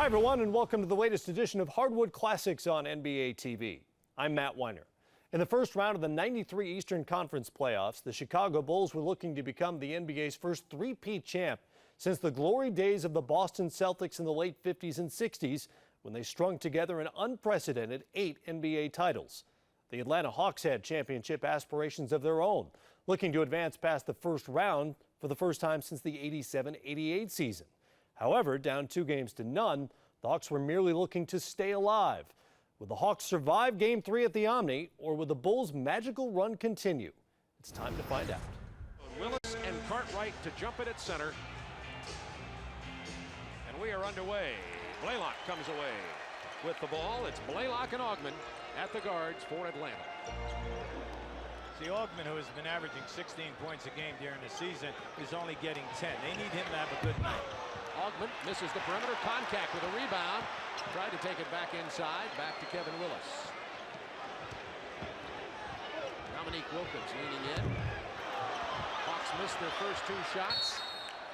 Hi, everyone, and welcome to the latest edition of Hardwood Classics on NBA TV. I'm Matt Weiner. In the first round of the 93 Eastern Conference playoffs, the Chicago Bulls were looking to become the NBA's first three-peat champ since the glory days of the Boston Celtics in the late 50s and 60s, when they strung together an unprecedented 8 NBA titles. The Atlanta Hawks had championship aspirations of their own, looking to advance past the first round for the first time since the 87-88 season. However, down 2-0, the Hawks were merely looking to stay alive. Will the Hawks survive Game 3 at the Omni, or will the Bulls' magical run continue? It's time to find out. Willis and Cartwright to jump it at center. And we are underway. Blaylock comes away with the ball. It's Blaylock and Augman at the guards for Atlanta. See, Augman, who has been averaging 16 points a game during the season, is only getting 10. They need him to have a good night. Augman misses the perimeter contact with a rebound. Tried to take it back inside. Back to Kevin Willis. Dominique Wilkins leaning in. Hawks missed their first 2 shots.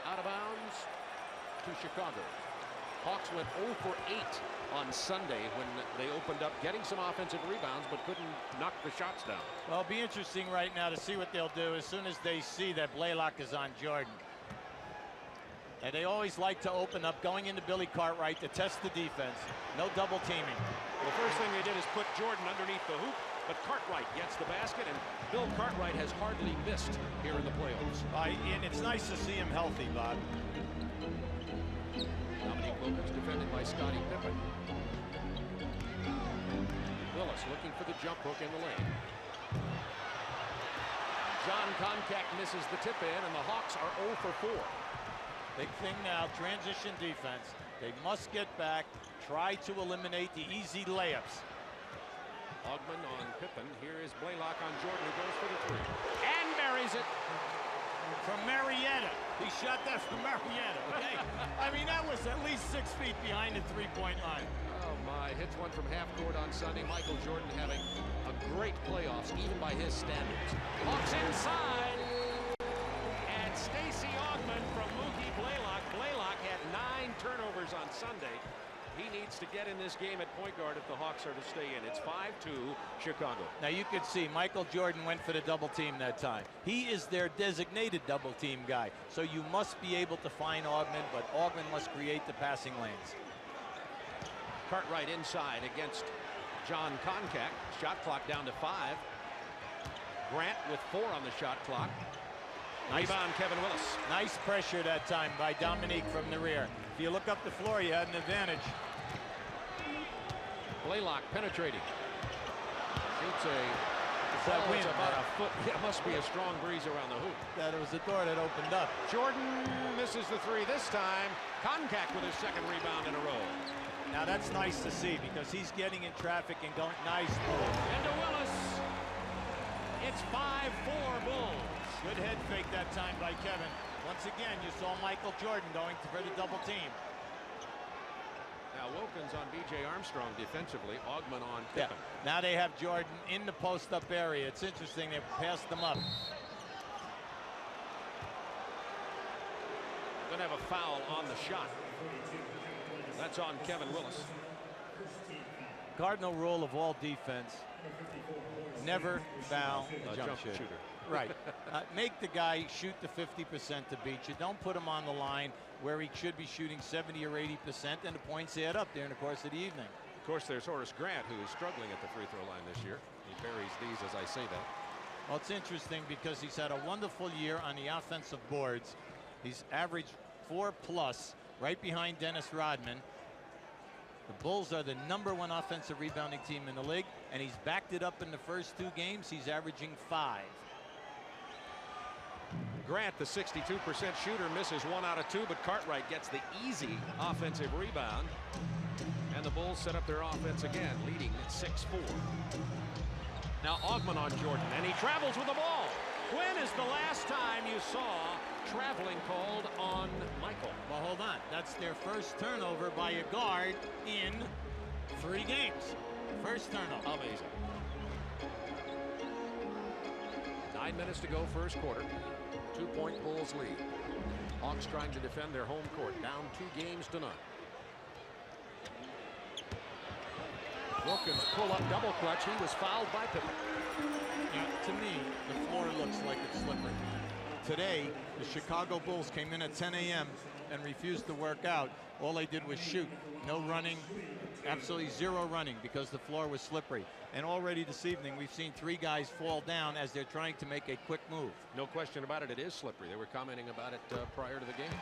Out of bounds to Chicago. Hawks went 0 for 8 on Sunday when they opened up, getting some offensive rebounds, but couldn't knock the shots down. Well, it'll be interesting right now to see what they'll do as soon as they see that Blaylock is on Jordan. And they always like to open up going into Billy Cartwright to test the defense. No double teaming. Well, the first thing they did is put Jordan underneath the hoop, but Cartwright gets the basket, and Bill Cartwright has hardly missed here in the playoffs. And it's nice to see him healthy, Bob. Dominique Wilkins defended by Scottie Pippen. Willis looking for the jump hook in the lane. John Concact misses the tip in, and the Hawks are 0 for 4. Big thing now, transition defense. They must get back, try to eliminate the easy layups. Augman on Pippen. Here is Blaylock on Jordan, who goes for the 3. And buries it. From Marietta. He shot that from Marietta. Okay? I mean, that was at least 6 feet behind the three-point line. Oh, my. Hits one from half court on Sunday. Michael Jordan having a great playoffs, even by his standards. Hawks inside. And Stacey Augman from Mookie Blaylock. Blaylock had 9 turnovers on Sunday. He needs to get in this game at point guard if the Hawks are to stay in. It's 5-2 Chicago. Now you could see Michael Jordan went for the double team that time. He is their designated double team guy. So you must be able to find Augman, but Augman must create the passing lanes. Cartwright inside against John Concact. Shot clock down to 5. Grant with 4 on the shot clock. Nice. Rebound, Kevin Willis. Nice pressure that time by Dominique from the rear. If you look up the floor, you had an advantage. Blaylock penetrating. Shoots a... that it's about a foot. Yeah, it must be a strong breeze around the hoop. That it was the door that opened up. Jordan misses the 3 this time. Concact with his 2nd rebound in a row. Now that's nice to see because he's getting in traffic and going. Nice move. And to Willis. It's 5-4 Bulls. Good head fake that time by Kevin. Once again, you saw Michael Jordan going for the double team. Now Wilkins on B.J. Armstrong defensively. Augman on Pippen. Yeah. Now they have Jordan in the post-up area. It's interesting. They passed them up. Gonna have a foul on the shot. That's on Kevin Willis. Cardinal rule of all defense: never foul a jump shooter. Right. Make the guy shoot the 50% to beat you. Don't put him on the line where he should be shooting 70 or 80%, and the points add up during the course of the evening. Of course, there's Horace Grant, who is struggling at the free throw line this year. He buries these as I say that. Well, it's interesting because he's had a wonderful year on the offensive boards. He's averaged 4+, right behind Dennis Rodman. The Bulls are the #1 offensive rebounding team in the league, and he's backed it up in the first 2 games. He's averaging 5. Grant, the 62% shooter, misses 1 out of 2, but Cartwright gets the easy offensive rebound. And the Bulls set up their offense again, leading at 6-4. Now Augman on Jordan, and he travels with the ball. When is the last time you saw traveling called on Michael? Well, hold on. That's their first turnover by a guard in 3 games. First turnover. Amazing. 9 minutes to go, first quarter. 2-point Bulls lead. Hawks trying to defend their home court, down 2 games to none. Wilkins pull up double clutch. He was fouled by Pippen. Now, to me, the floor looks like it's slippery. Today, the Chicago Bulls came in at 10 a.m. and refused to work out. All they did was shoot. No running, absolutely zero running because the floor was slippery. And already this evening, we've seen 3 guys fall down as they're trying to make a quick move. No question about it, it is slippery. They were commenting about it prior to the game.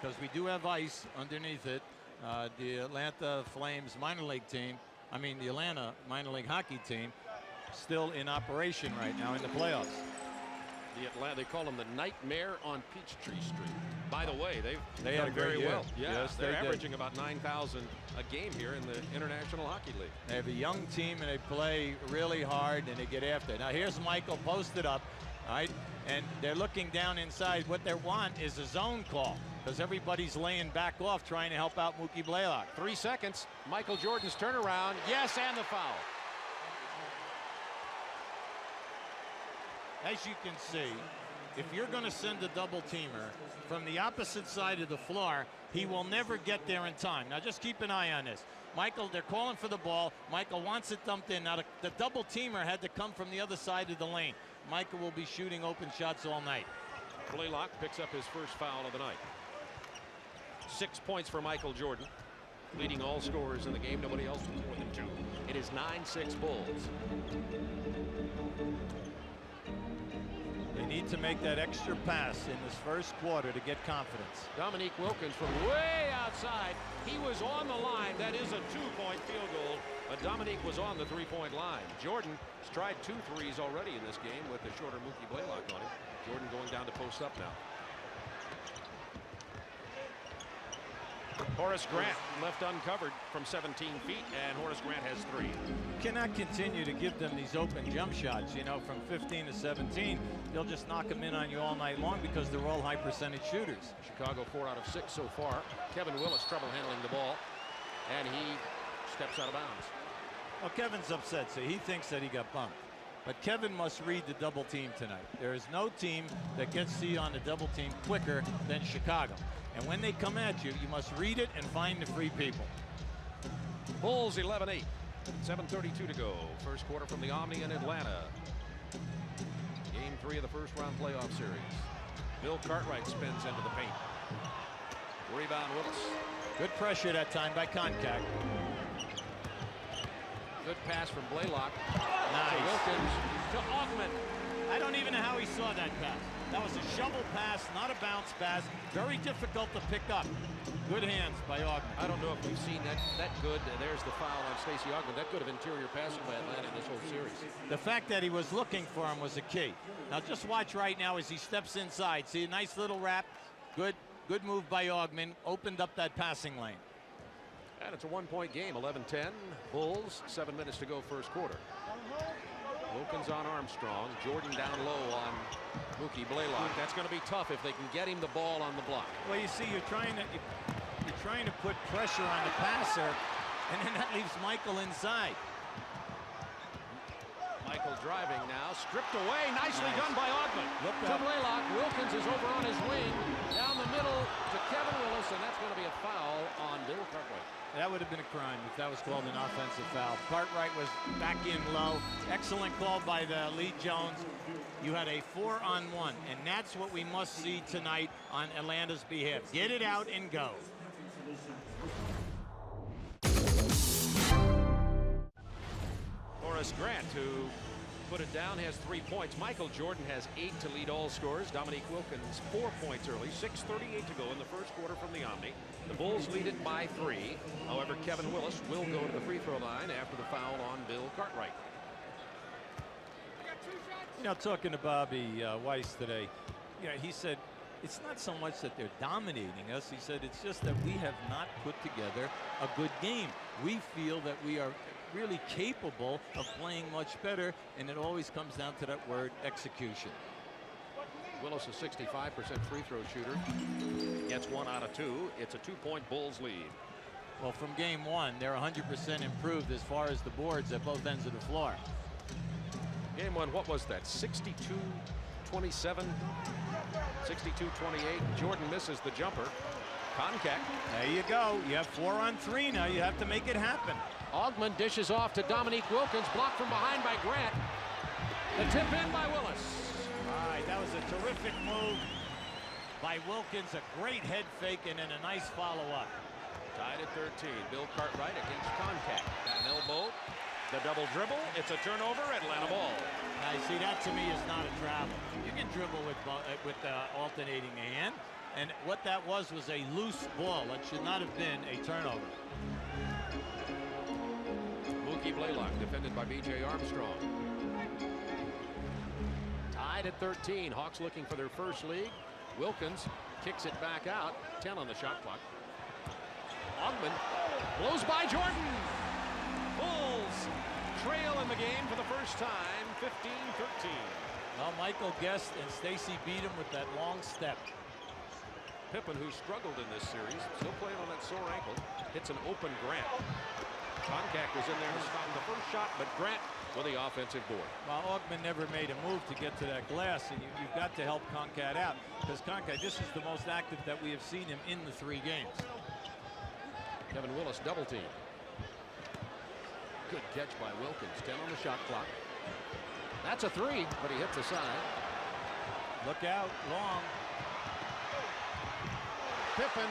Because we do have ice underneath it. The Atlanta Flames minor league team, the Atlanta minor league hockey team, still in operation right now in the playoffs. They call them the Nightmare on Peachtree Street. By the way, they've had done very well. Yeah, yes, they're they averaging did. about 9,000 a game here in the International Hockey League. They have a young team and they play really hard and they get after it. Now here's Michael posted up, all right, and they're looking down inside. What they want is a zone call because everybody's laying back off trying to help out Mookie Blaylock. 3 seconds. Michael Jordan's turnaround. Yes, and the foul. As you can see, if you're going to send a double teamer from the opposite side of the floor, he will never get there in time. Now just keep an eye on this. Michael, they're calling for the ball. Michael wants it dumped in. Now the double teamer had to come from the other side of the lane. Michael will be shooting open shots all night. Blaylock picks up his first foul of the night. 6 points for Michael Jordan, leading all scorers in the game. Nobody else with more than 2. It is 9-6 Bulls. They need to make that extra pass in this first quarter to get confidence. Dominique Wilkins from way outside. He was on the line. That is a 2-point field goal, but Dominique was on the 3-point line. Jordan has tried 2 threes already in this game with the shorter Mookie Blaylock on him. Jordan going down to post up now. Horace Grant left uncovered from 17 feet, and Horace Grant has 3. Cannot continue to give them these open jump shots, from 15 to 17. They'll just knock them in on you all night long because they're all high percentage shooters. Chicago 4 out of 6 so far. Kevin Willis trouble handling the ball, and he steps out of bounds. Well, Kevin's upset, so he thinks that he got bumped. But Kevin must read the double team tonight. There is no team that gets to you on the double team quicker than Chicago. And when they come at you, you must read it and find the free people. Bulls 11-8. 7:32 to go. First quarter from the Omni in Atlanta. Game 3 of the first round playoff series. Bill Cartwright spins into the paint. Rebound Willis. Good pressure that time by Contact. Good pass from Blaylock. Nice. To Wilkins to Augman. I don't even know how he saw that pass. That was a shovel pass, not a bounce pass. Very difficult to pick up. Good hands by Augman. I don't know if we've seen that good. There's the foul on Stacey Augman. That good of interior passing by Atlanta in this whole series. The fact that he was looking for him was a key. Now just watch right now as he steps inside. See a nice little wrap. Good move by Augman. Opened up that passing lane. And it's a 1-point game. 11-10. Bulls. 7 minutes to go first quarter. Wilkins on Armstrong. Jordan down low on Mookie Blaylock. That's going to be tough if they can get him the ball on the block. Well, you see, you're trying to put pressure on the passer, and then that leaves Michael inside. Michael driving now, stripped away. Nicely done by Augman. Look to Blaylock. Wilkins is over on his wing. Down the middle to Kevin Willis, and that's going to be a foul on Bill Cartwright. That would have been a crime if that was called an offensive foul. Cartwright was back in low. Excellent call by the Lee Jones. You had a 4-on-1, and that's what we must see tonight on Atlanta's behalf. Get it out and go. Horace Grant, who put it down, has 3 points. Michael Jordan has 8 to lead all scorers. Dominique Wilkins 4 points early. 6:38 to go in the first quarter from the Omni. The Bulls lead it by 3. However, Kevin Willis will go to the free throw line after the foul on Bill Cartwright. Talking to Bobby Weiss today, he said it's not so much that they're dominating us. He said it's just that we have not put together a good game. We feel that we are really capable of playing much better, and it always comes down to that word execution. Willis, a 65% free throw shooter, gets 1 out of 2. It's a 2-point Bulls lead. Well, from game 1, they're 100% improved as far as the boards at both ends of the floor. Game 1, what was that? 62-27, 62-28. Jordan misses the jumper. Konkak. There you go. You have 4 on 3 now. You have to make it happen. Augman dishes off to Dominique Wilkins, blocked from behind by Grant. The tip in by Willis. All right, that was a terrific move by Wilkins. A great head fake and then a nice follow-up. Tied at 13. Bill Cartwright against Konkak. Got an elbow. The double dribble. It's a turnover. Atlanta ball. Now, see, that to me is not a travel. You can dribble with alternating hand. And what that was a loose ball. That should not have been a turnover. Mookie Blaylock defended by B.J. Armstrong. Tied at 13. Hawks looking for their first lead. Wilkins kicks it back out. 10 on the shot clock. Augman blows by Jordan. Bulls trail in the game for the first time, 15-13. Well, Michael Guest and Stacy beat him with that long step. Pippen, who struggled in this series, still playing on that sore ankle, hits an open Grant. Konkak was in there to stop the first shot, but Grant with the offensive board. Well, Augman never made a move to get to that glass, and you've got to help Konkak out, because Konkak, this is the most active that we have seen him in the 3 games. Kevin Willis double team. Good catch by Wilkins. 10 on the shot clock. That's a 3, but he hits the side. Look out, long. Pippen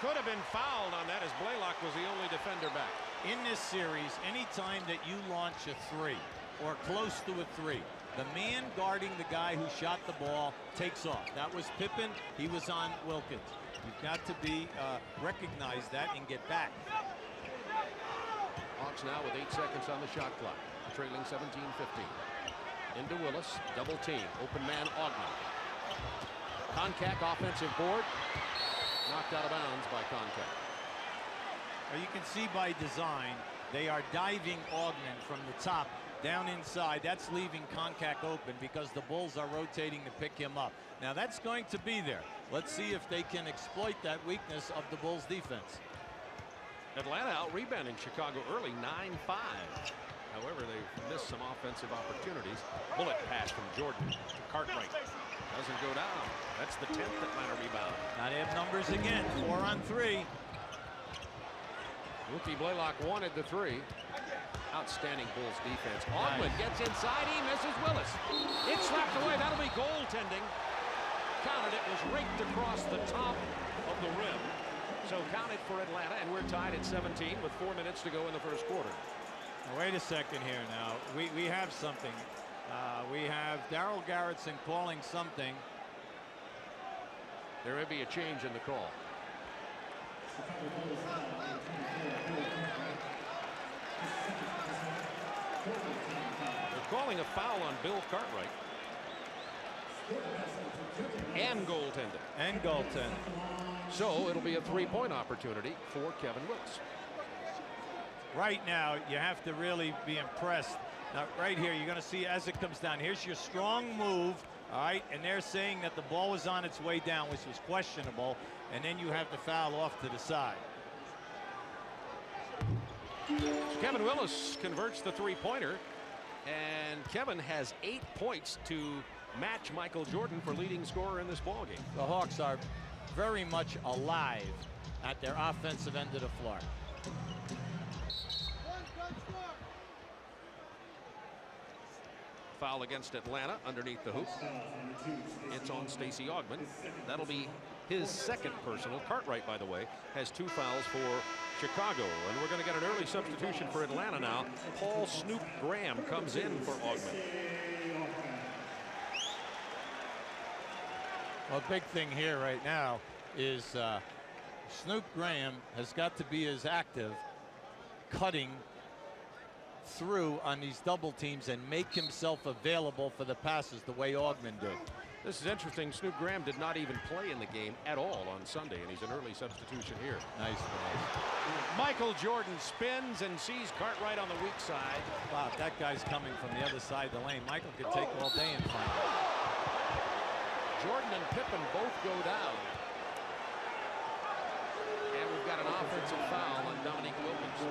could have been fouled on that as Blaylock was the only defender back. In this series, anytime that you launch a 3 or close to a 3, the man guarding the guy who shot the ball takes off. That was Pippen. He was on Wilkins. You've got to recognize that and get back. Hawks now with 8 seconds on the shot clock, trailing 17-15. Into Willis, double team, open man Augman. Konkak offensive board, knocked out of bounds by Konkak. Well, you can see by design, they are diving Augman from the top down inside. That's leaving Konkak open because the Bulls are rotating to pick him up. Now that's going to be there. Let's see if they can exploit that weakness of the Bulls defense. Atlanta out rebounding Chicago early, 9-5. However, they've missed some offensive opportunities. Bullet pass from Jordan to Cartwright. Doesn't go down. That's the 10th Atlanta rebound. Now they have numbers again, 4 on 3. Mookie Blaylock wanted the 3. Outstanding Bulls defense. Augman gets inside. He misses Willis. It's slapped away. That'll be goaltending. Counted. It was raked across the top of the rim. So counted for Atlanta, and we're tied at 17 with 4 minutes to go in the first quarter. Now, wait a second here now. We have something. We have Darell Garretson calling something. There may be a change in the call. They're calling a foul on Bill Cartwright. And goaltending. And goaltending. So it'll be a 3-point opportunity for Kevin Willis. Right now, you have to really be impressed. Now, right here, you're going to see as it comes down. Here's your strong move, all right? And they're saying that the ball was on its way down, which was questionable. And then you have the foul off to the side. So Kevin Willis converts the 3-pointer. And Kevin has 8 points to match Michael Jordan for leading scorer in this ballgame. The Hawks are very much alive at their offensive end of the floor. Foul against Atlanta underneath the hoop. It's on Stacey Augman. That'll be his 2nd personal. Cartwright, by the way, has 2 fouls for Chicago. And we're going to get an early substitution for Atlanta now. Paul Snoop Graham comes in for Augman. Well, the big thing here right now is Snoop Graham has got to be as active cutting through on these double teams and make himself available for the passes the way Augman did. This is interesting. Snoop Graham did not even play in the game at all on Sunday, and he's an early substitution here. Nice. Michael Jordan spins and sees Cartwright on the weak side. Wow, that guy's coming from the other side of the lane. Michael could take all day and find it. Jordan and Pippen both go down. And we've got an offensive foul on Dominique Wilkins.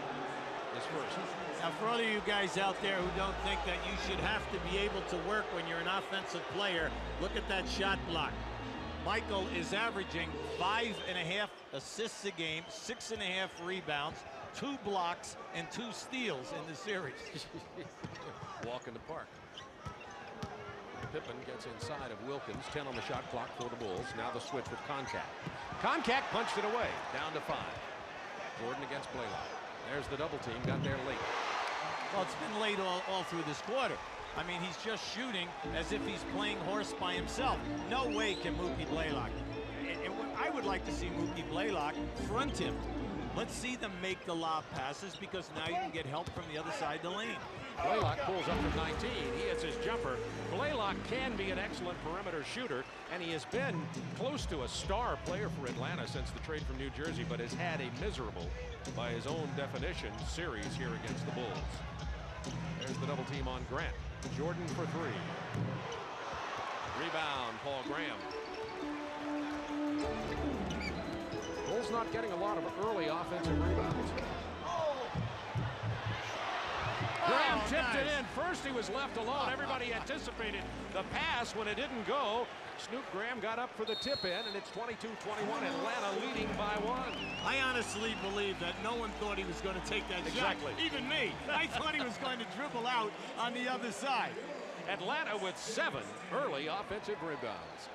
His first. Now, for all of you guys out there who don't think that you should have to be able to work when you're an offensive player, look at that shot block. Michael is averaging 5.5 assists a game, 6.5 rebounds, 2 blocks, and 2 steals in the series. Walk in the park. Pippen gets inside of Wilkins. 10 on the shot clock for the Bulls. Now the switch with Concact. Concact punched it away. Down to 5. Jordan against Blaylock. There's the double team. Got there late. Well, it's been late all through this quarter. I mean, he's just shooting as if he's playing horse by himself. No way can Mookie Blaylock. I would like to see Mookie Blaylock front him. Let's see them make the lob passes, because now you can get help from the other side of the lane. Blaylock pulls up from 19. He hits his jumper. Blaylock can be an excellent perimeter shooter, and he has been close to a star player for Atlanta since the trade from New Jersey, but has had a miserable, by his own definition, series here against the Bulls. There's the double team on Grant. Jordan for 3. Rebound, Paul Graham. Bulls not getting a lot of early offensive rebounds. Graham tipped it in. First he was left alone. Everybody anticipated the pass. When it didn't go, Snoop Graham got up for the tip in, and it's 22-21. Atlanta leading by 1. I honestly believe that no one thought he was going to take that Exactly. shot. Even me. I thought he was going to dribble out on the other side. Atlanta with 7 early offensive rebounds.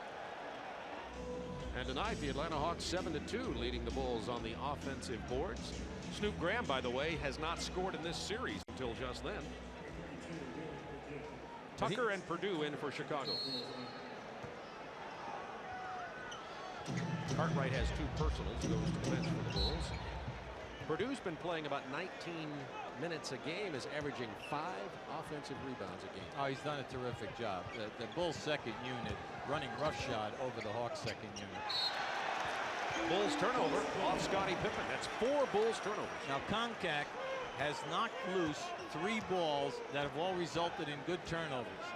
And tonight, the Atlanta Hawks 7-2, leading the Bulls on the offensive boards. Snoop Graham, by the way, has not scored in this series until just then. Tucker and Purdue in for Chicago. Cartwright has 2 personals, goes to the bench for the Bulls. Purdue's been playing about 19 minutes a game, is averaging 5 offensive rebounds a game. Oh, he's done a terrific job. The Bulls' second unit running roughshod over the Hawks' second unit. Bulls turnover off Scottie Pippen. That's 4 Bulls turnovers. Now, Concact has knocked loose 3 balls that have all resulted in good turnovers.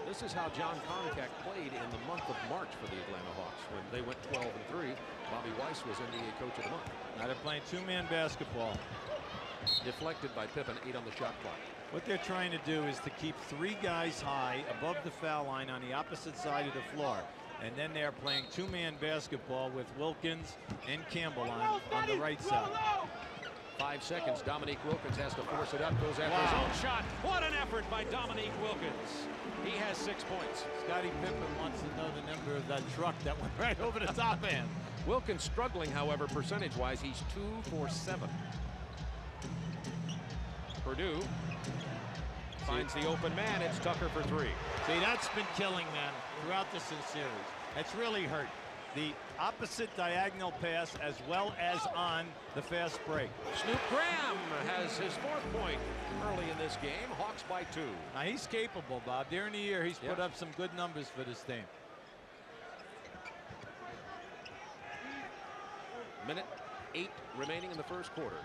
This is how John Concact played in the month of March for the Atlanta Hawks when they went 12-3. Bobby Weiss was NBA Coach of the Month. Now they're playing 2-man basketball. Deflected by Pippen, 8 on the shot clock. What they're trying to do is to keep 3 guys high above the foul line on the opposite side of the floor. And then they're playing 2-man basketball with Wilkins and Campbell on the right side. 5 seconds. Dominique Wilkins has to force it up. Goes after his own shot. What an effort by Dominique Wilkins. He has 6 points. Scottie Pippen wants to know the number of that truck that went right over the top end. Wilkins struggling, however, percentage-wise. He's 2 for 7. Purdue finds the open man. It's Tucker for 3. See, that's been killing them throughout this series. It's really hurt. The opposite diagonal pass as well as on the fast break. Snoop Graham has his 4th point early in this game. Hawks by 2. Now he's capable, Bob. During the year, he's put up some good numbers for this team. Minute 8 remaining in the first quarter.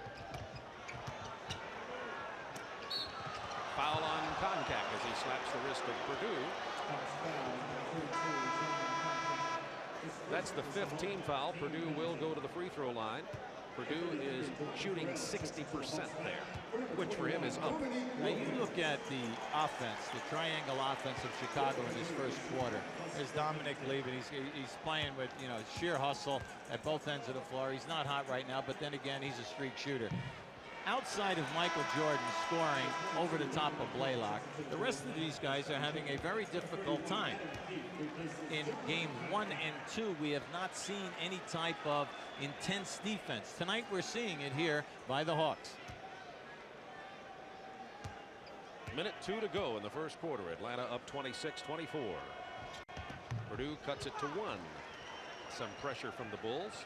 Foul on Concact as he slaps the wrist of Purdue. That's the 5th team foul. Purdue will go to the free throw line. Purdue is shooting 60% there, which for him is up. Now you look at the offense, the triangle offense of Chicago in this first quarter. There's Dominic Lee, but he's playing with, you know, sheer hustle at both ends of the floor. He's not hot right now, but then again, he's a streak shooter. Outside of Michael Jordan scoring over the top of Blaylock, the rest of these guys are having a very difficult time. In game 1 and 2, we have not seen any type of intense defense. Tonight, we're seeing it here by the Hawks. Minute 2 to go in the first quarter. Atlanta up 26-24. Purdue cuts it to 1. Some pressure from the Bulls.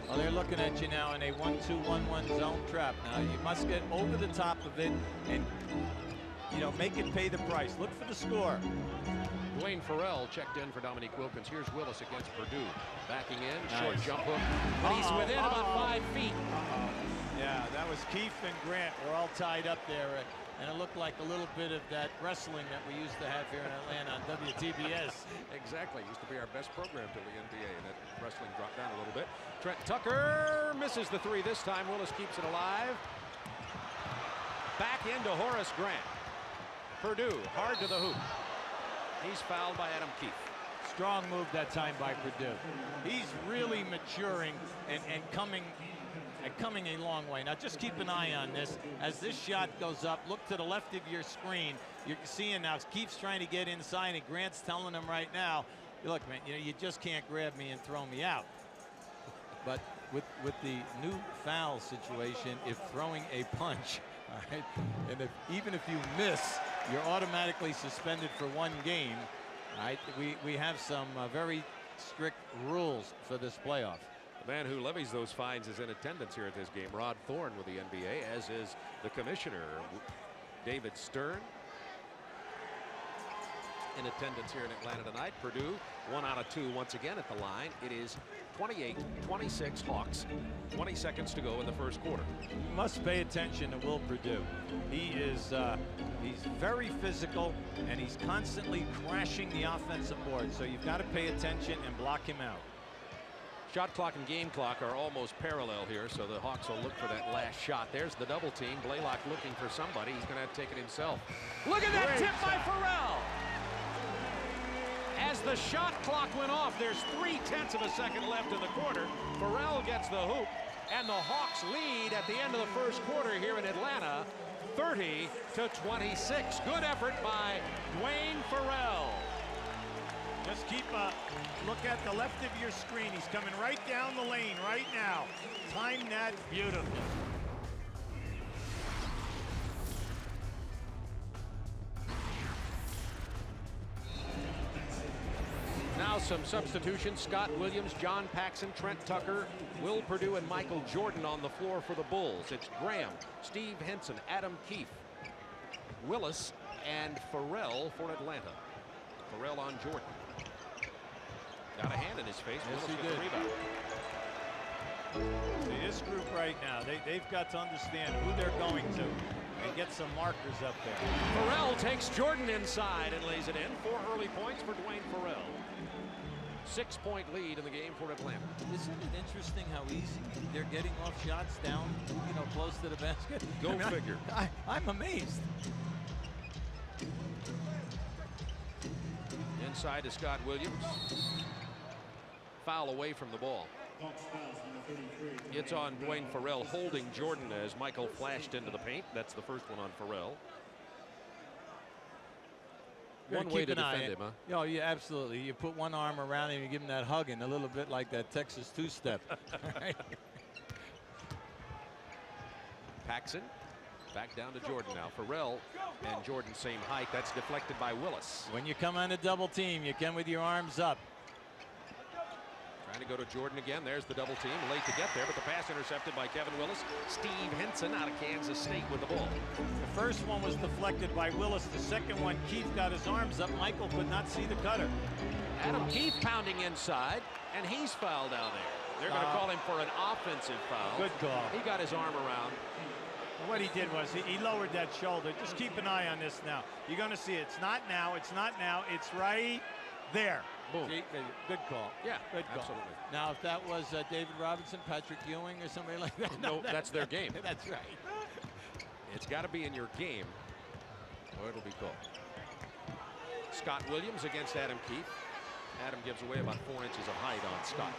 Well, they're looking at you now in a 1-2-1-1 zone trap. Now you must get over the top of it and, you know, make it pay the price. Look for the score. Dwayne Farrell checked in for Dominique Wilkins. Here's Willis against Purdue. Backing in, short jump hook. But he's within about 5 feet. Yeah, that was Keefe and Grant. We're all tied up there. And it looked like a little bit of that wrestling that we used to have here in Atlanta on WTBS. Exactly. Used to be our best program till the NBA, and that wrestling dropped down a little bit. Trent Tucker misses the 3 this time. Willis keeps it alive. Back into Horace Grant. Purdue hard to the hoop. He's fouled by Adam Keefe. Strong move that time by Purdue. He's really maturing and coming a long way. Now just keep an eye on this. As this shot goes up, look to the left of your screen. You're seeing now, Keith's trying to get inside, and Grant's telling him right now, look, man, you know, you just can't grab me and throw me out. But with the new foul situation, if throwing a punch, all right, and even if you miss, you're automatically suspended for 1 game. All right, we have some very strict rules for this playoff. The man who levies those fines is in attendance here at this game, Rod Thorne with the NBA, as is the commissioner, David Stern. In attendance here in Atlanta tonight. Purdue 1 out of 2 once again at the line. It is 28-26 Hawks. 20 seconds to go in the first quarter. You must pay attention to Will Purdue. He is he's very physical, and he's constantly crashing the offensive board. So you've got to pay attention and block him out. Shot clock and game clock are almost parallel here, so the Hawks will look for that last shot. There's the double team. Blaylock looking for somebody. He's going to have to take it himself. Look at that tip by Farrell. As the shot clock went off, there's 0.3 of a second left in the quarter. Farrell gets the hoop, and the Hawks lead at the end of the first quarter here in Atlanta, 30-26. Good effort by Dwayne Farrell. Just keep a look at the left of your screen. He's coming right down the lane right now. Time that beautifully. Now some substitutions. Scott Williams, John Paxson, Trent Tucker, Will Purdue, and Michael Jordan on the floor for the Bulls. It's Graham, Steve Henson, Adam Keefe, Willis, and Farrell for Atlanta. Farrell on Jordan. Got a hand in his face. Yes, Willis he with did. the rebound. See, this group right now, they've got to understand who they're going to and get some markers up there. Farrell takes Jordan inside and lays it in. 4 early points for Dwayne Farrell. 6-point lead in the game for Atlanta. Isn't it interesting how easy they're getting off shots down, you know, close to the basket? Go figure. I'm amazed. Inside to Scott Williams. Foul away from the ball. It's on Dwayne Farrell holding Jordan as Michael flashed into the paint. That's the first one on Farrell. One way to defend him, huh? Oh, yeah, absolutely. You put one arm around him, you give him that hug, and a little bit like that Texas two-step. Paxson back down to Jordan now. Farrell and Jordan same height. That's deflected by Willis. When you come on a double team, you come with your arms up. Trying to go to Jordan again. There's the double team. Late to get there, but the pass intercepted by Kevin Willis. Steve Henson out of Kansas State with the ball. The first one was deflected by Willis. The second one, Keith got his arms up. Michael could not see the cutter. Adam Keefe pounding inside, and he's fouled down there. They're going to call him for an offensive foul. Good call. He got his arm around. What he did was he lowered that shoulder. Just keep an eye on this now. You're going to see it. It's not now. It's not now. It's right there. Boom. See? Good call. Yeah, good call. absolutely. Now, if that was David Robinson, Patrick Ewing, or somebody like that. No, that's their game. That's right. It's got to be in your game, or it'll be called. Scott Williams against Adam Keefe. Adam gives away about 4 inches of height on Scott.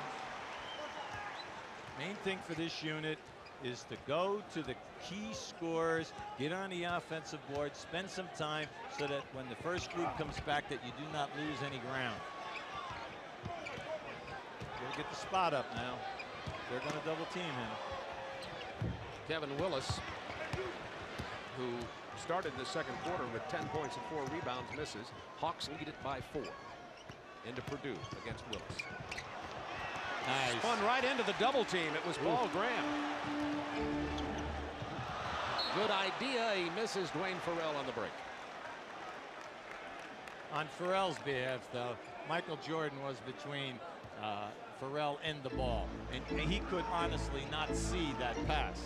Main thing for this unit is to go to the key scores, get on the offensive board, spend some time so that when the first group comes back that you do not lose any ground. We'll get the spot up now. They're going to double team him. Kevin Willis, who started the second quarter with 10 points and 4 rebounds, misses. Hawks lead it by 4. Into Purdue against Willis. Nice. Spun right into the double team. It was Paul Graham. Good idea. He misses Dwayne Farrell on the break. On Farrell's behalf, though, Michael Jordan was between Farrell and the ball, and he could honestly not see that pass.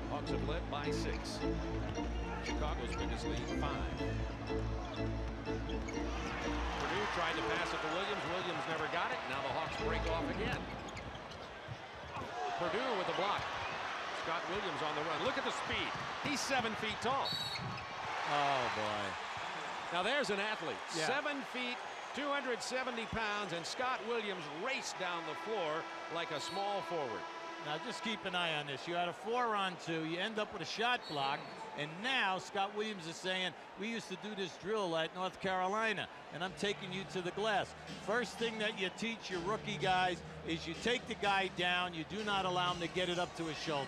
Hawks have led by 6. Chicago's biggest lead 5. Purdue tried to pass it to Williams. Williams never got it. Now the Hawks break off again. Purdue with the block. Scott Williams on the run. Look at the speed. He's 7 feet tall. Oh, boy. Now there's an athlete, Yeah. 7 feet, 270 pounds, and Scott Williams raced down the floor like a small forward. Now just keep an eye on this. You had a 4-on-2. You end up with a shot block. And now Scott Williams is saying, we used to do this drill at North Carolina, and I'm taking you to the glass. First thing that you teach your rookie guys is you take the guy down. You do not allow him to get it up to his shoulders.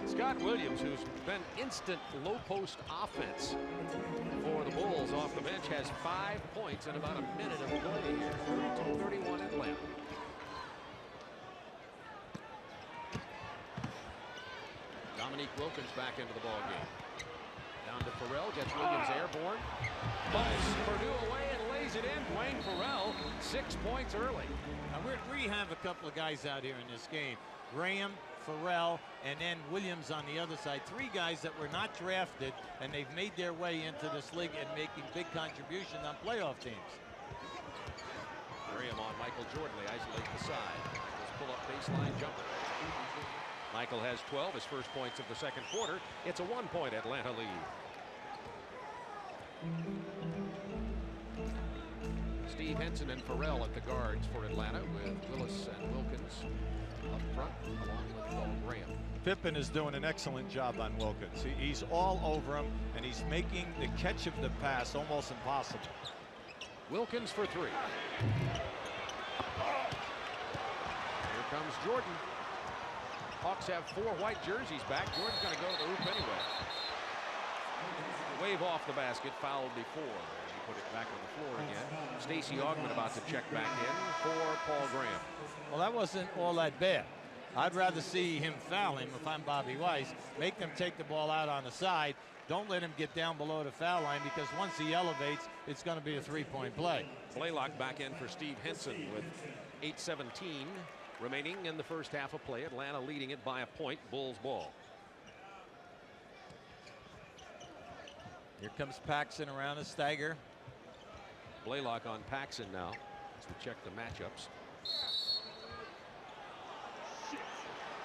Scott Williams, who's been instant low post offense for the Bulls off the bench, has 5 points in about a minute of play here. 32-31 Atlanta. Dominique Wilkins back into the ball game. Down to Farrell, gets Williams airborne. Bumps Purdue away and lays it in. Dwayne Farrell, 6 points early. Now we have a couple of guys out here in this game. Graham, Farrell, and then Williams on the other side. 3 guys that were not drafted, and they've made their way into this league and making big contributions on playoff teams. Graham on Michael Jordan. They isolate the side. This pull-up baseline jumper. Michael has 12, his first points of the second quarter. It's a 1-point Atlanta lead. Steve Henson and Farrell at the guards for Atlanta, with Willis and Wilkins up front, along with Paul Graham. Pippen is doing an excellent job on Wilkins. He's all over him, and he's making the catch of the pass almost impossible. Wilkins for 3. Here comes Jordan. Hawks have 4 white jerseys back. Jordan's going to go to the hoop anyway. Wave off the basket, fouled before. He put it back on the floor again. Stacey Augmon about to check back in for Paul Graham. Well, that wasn't all that bad. I'd rather see him foul him if I'm Bobby Weiss. Make them take the ball out on the side. Don't let him get down below the foul line, because once he elevates, it's going to be a 3-point play. Blaylock back in for Steve Henson with 8:17 remaining in the first half of play. Atlanta leading it by a point. Bulls ball. Here comes Paxson around a stagger. Blaylock on Paxson now as we check the matchups.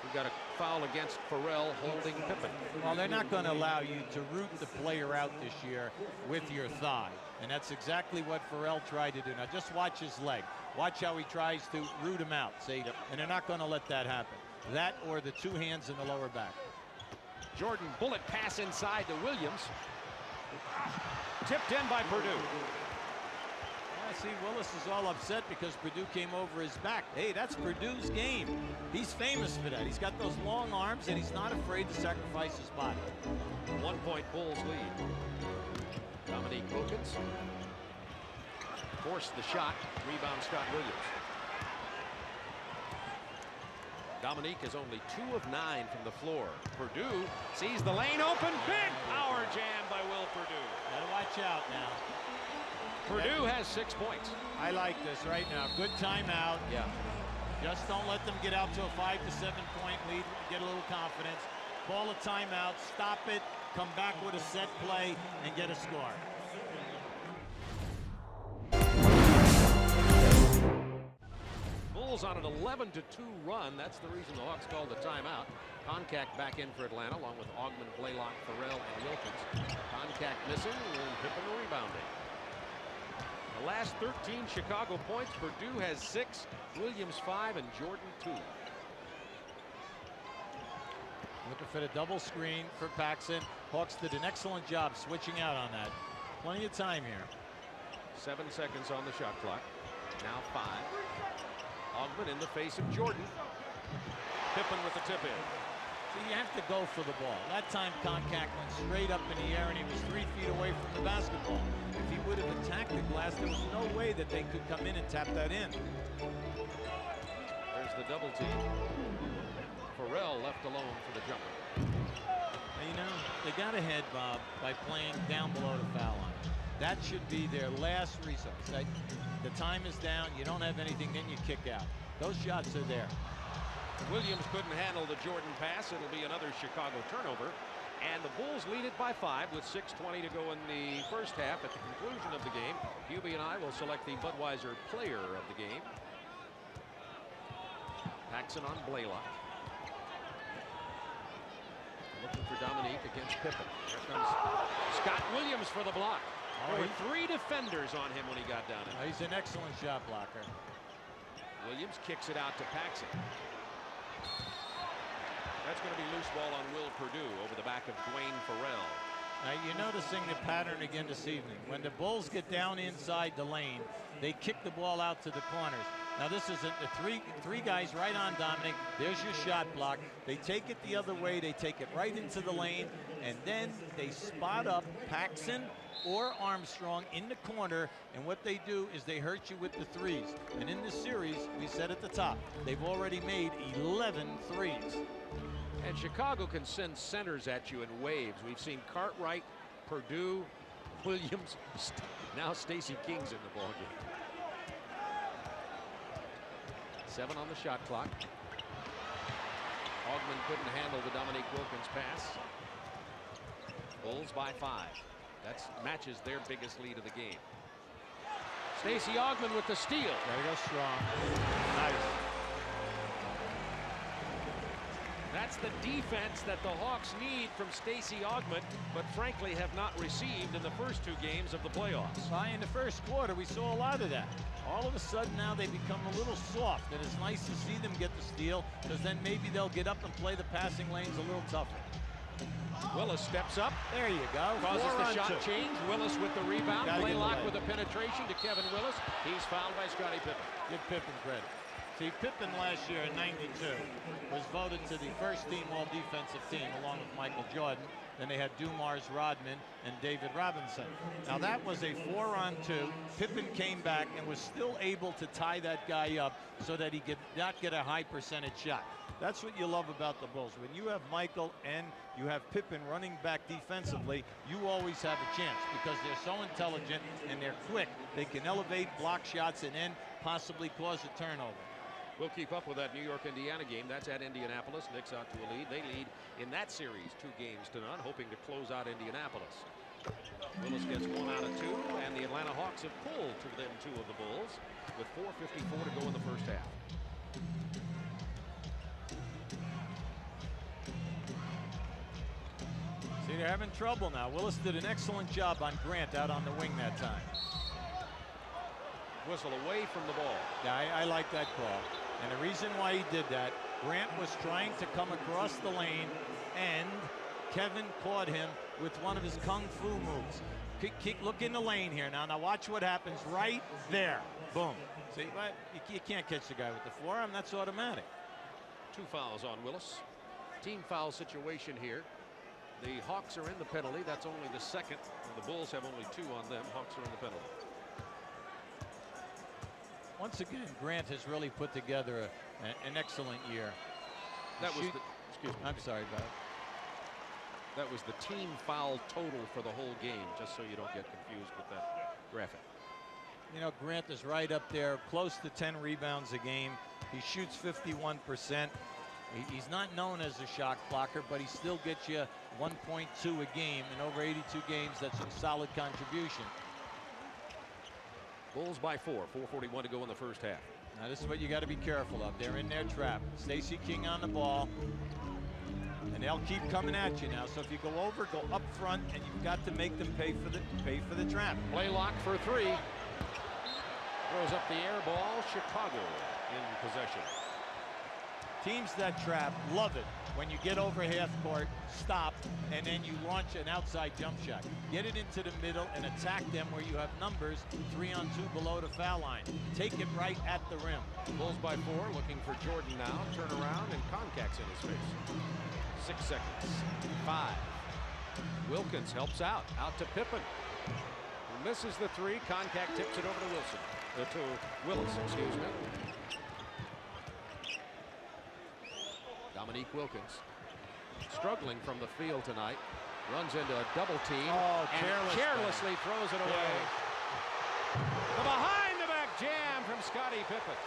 We got a foul against Farrell holding Pippen. Well, they're not going to allow you to root the player out this year with your thigh. And that's exactly what Farrell tried to do. Now just watch his leg. Watch how he tries to root him out. See? Yep. And they're not going to let that happen. That or the 2 hands in the lower back. Jordan bullet pass inside to Williams. Tipped in by Purdue. Yeah, see, Willis is all upset because Purdue came over his back. Hey, that's Purdue's game. He's famous for that. He's got those long arms, and he's not afraid to sacrifice his body. 1-point Bulls lead. Dominique Wilkins forced the shot. Rebound Scott Williams. Dominique is only 2 of 9 from the floor. Purdue sees the lane open. Big power jam by Will Purdue. Gotta watch out now. Purdue has 6 points. I like this right now. Good timeout. Yeah. Just don't let them get out to a 5 to 7 point lead. Get a little confidence. Call a timeout. Stop it. Come back with a set play and get a score. Bulls on an 11-2 run. That's the reason the Hawks called the timeout. Concact back in for Atlanta, along with Augmon, Blaylock, Farrell, and Wilkins. Concact missing, and Pippen rebounding. The last 13 Chicago points. Purdue has 6, Williams 5, and Jordan 2. Looking for the double screen for Paxson. Hawks did an excellent job switching out on that. Plenty of time here. 7 seconds on the shot clock. Now 5. Augmon in the face of Jordan. Pippen with the tip in. So you have to go for the ball. That time Concact went straight up in the air, and he was 3 feet away from the basketball. If he would have attacked the glass, there was no way that they could come in and tap that in. There's the double team. Farrell left alone for the jumper. You know, they got ahead, Bob, by playing down below the foul line. That should be their last resource. The time is down. You don't have anything, then you kick out. Those shots are there. Williams couldn't handle the Jordan pass. It'll be another Chicago turnover. And the Bulls lead it by 5 with 6:20 to go in the first half. At the conclusion of the game, Hubie and I will select the Budweiser player of the game. Paxson on Blaylock. looking for Dominique against Pippen. Here comes Scott Williams for the block. There were 3 defenders on him when he got down in. He's an excellent shot blocker. Williams kicks it out to Paxson. That's going to be loose ball on Will Perdue over the back of Dwayne Farrell. Now you're noticing the pattern again this evening. When the Bulls get down inside the lane, they kick the ball out to the corners. Now this is the three guys right on Dominic. There's your shot block. They take it the other way. They take it right into the lane, and then they spot up Paxson or Armstrong in the corner, and what they do is they hurt you with the threes. And in this series, we said at the top, they've already made 11 threes. And Chicago can send centers at you in waves. We've seen Cartwright, Perdue, Williams, now Stacey King's in the ballgame. 7 on the shot clock. Augman couldn't handle the Dominique Wilkins pass. Bulls by 5. That matches their biggest lead of the game. Stacey Augman with the steal. There you go, strong. Nice. That's the defense that the Hawks need from Stacey Augman, but frankly have not received in the first 2 games of the playoffs. In the first quarter, we saw a lot of that. All of a sudden now they become a little soft, and it's nice to see them get the steal, because then maybe they'll get up and play the passing lanes a little tougher. Willis steps up. There you go. Causes the shot change. Willis with the rebound. Blaylock with the a penetration to Kevin Willis. He's fouled by Scottie Pippen. Give Pippen credit. See, Pippen last year in '92 was voted to the first team all-defensive team along with Michael Jordan. Then they had Dumars, Rodman, and David Robinson. Now that was a 4-on-2. Pippen came back and was still able to tie that guy up so that he could not get a high percentage shot. That's what you love about the Bulls. When you have Michael and you have Pippen running back defensively, you always have a chance because they're so intelligent and they're quick. They can elevate, block shots, and then possibly cause a turnover. We'll keep up with that New York-Indiana game. That's at Indianapolis. Knicks out to a lead. They lead in that series 2 games to none, hoping to close out Indianapolis. Willis gets 1 out of 2, and the Atlanta Hawks have pulled to within 2 of the Bulls with 4:54 to go in the first half. See, they're having trouble now. Willis did an excellent job on Grant out on the wing that time. Whistle away from the ball. Yeah, I like that call. And the reason why he did that, Grant was trying to come across the lane, and Kevin caught him with one of his kung fu moves. Look in the lane here now. Now watch what happens right there. Boom. See, you can't catch the guy with the forearm. That's automatic. 2 fouls on Willis. Team foul situation here. The Hawks are in the penalty. That's only the second. The Bulls have only 2 on them. Hawks are in the penalty. Once again, Grant has really put together an excellent year. That was the, excuse me. I'm sorry, Bob. That was the team foul total for the whole game, just so you don't get confused with that graphic. You know, Grant is right up there, close to 10 rebounds a game. He shoots 51%. He's not known as a shot blocker, but he still gets you 1.2 a game. In over 82 games, that's a solid contribution. Bulls by 4, 4:41 to go in the first half. Now this is what you got to be careful of. They're in their trap. Stacey King on the ball, and they'll keep coming at you now. So if you go over, go up front, and you've got to make them pay for the trap. Blaylock for 3. Throws up the air ball. Chicago in possession. Teams that trap love it when you get over half court, stop, and then you launch an outside jump shot. Get it into the middle and attack them where you have numbers 3-on-2 below the foul line. Take it right at the rim. Bulls by 4, looking for Jordan now. Turn around and Concac's in his face. 6 seconds. 5. Wilkins helps out to Pippen. Who misses the 3. Concac tips it over to Wilson. To Willis, excuse me. Dominique Wilkins struggling from the field tonight. Runs into a double team and carelessly throws it away. The behind-the-back jam from Scottie Pippen.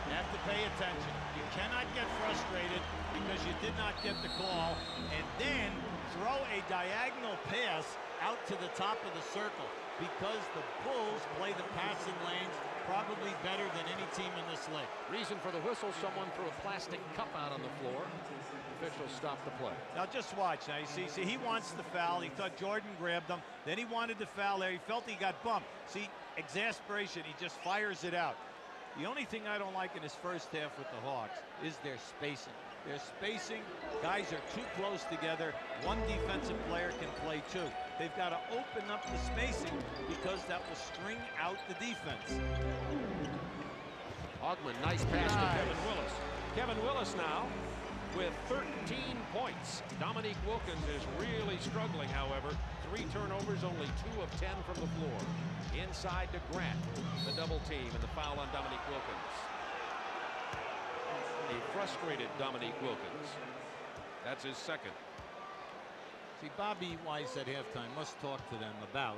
You have to pay attention. You cannot get frustrated because you did not get the call and then throw a diagonal pass out to the top of the circle because the Bulls play the passing lanes probably better than any team in this league. Reason for the whistle, someone threw a plastic cup out on the floor. Officials stopped the play. Now just watch. Now you see he wants the foul. He thought Jordan grabbed him. Then he wanted the foul there. He felt he got bumped. See, exasperation. He just fires it out. The only thing I don't like in his first half with the Hawks is their spacing. Their spacing, guys are too close together. One defensive player can play two. They've got to open up the spacing because that will string out the defense. Ogman, nice pass to Kevin Willis. Kevin Willis now with 13 points. Dominique Wilkins is really struggling, however. 3 turnovers, only 2 of 10 from the floor. Inside to Grant, the double team, and the foul on Dominique Wilkins. A frustrated Dominique Wilkins. That's his second. See, Bobby Weiss at halftime must talk to them about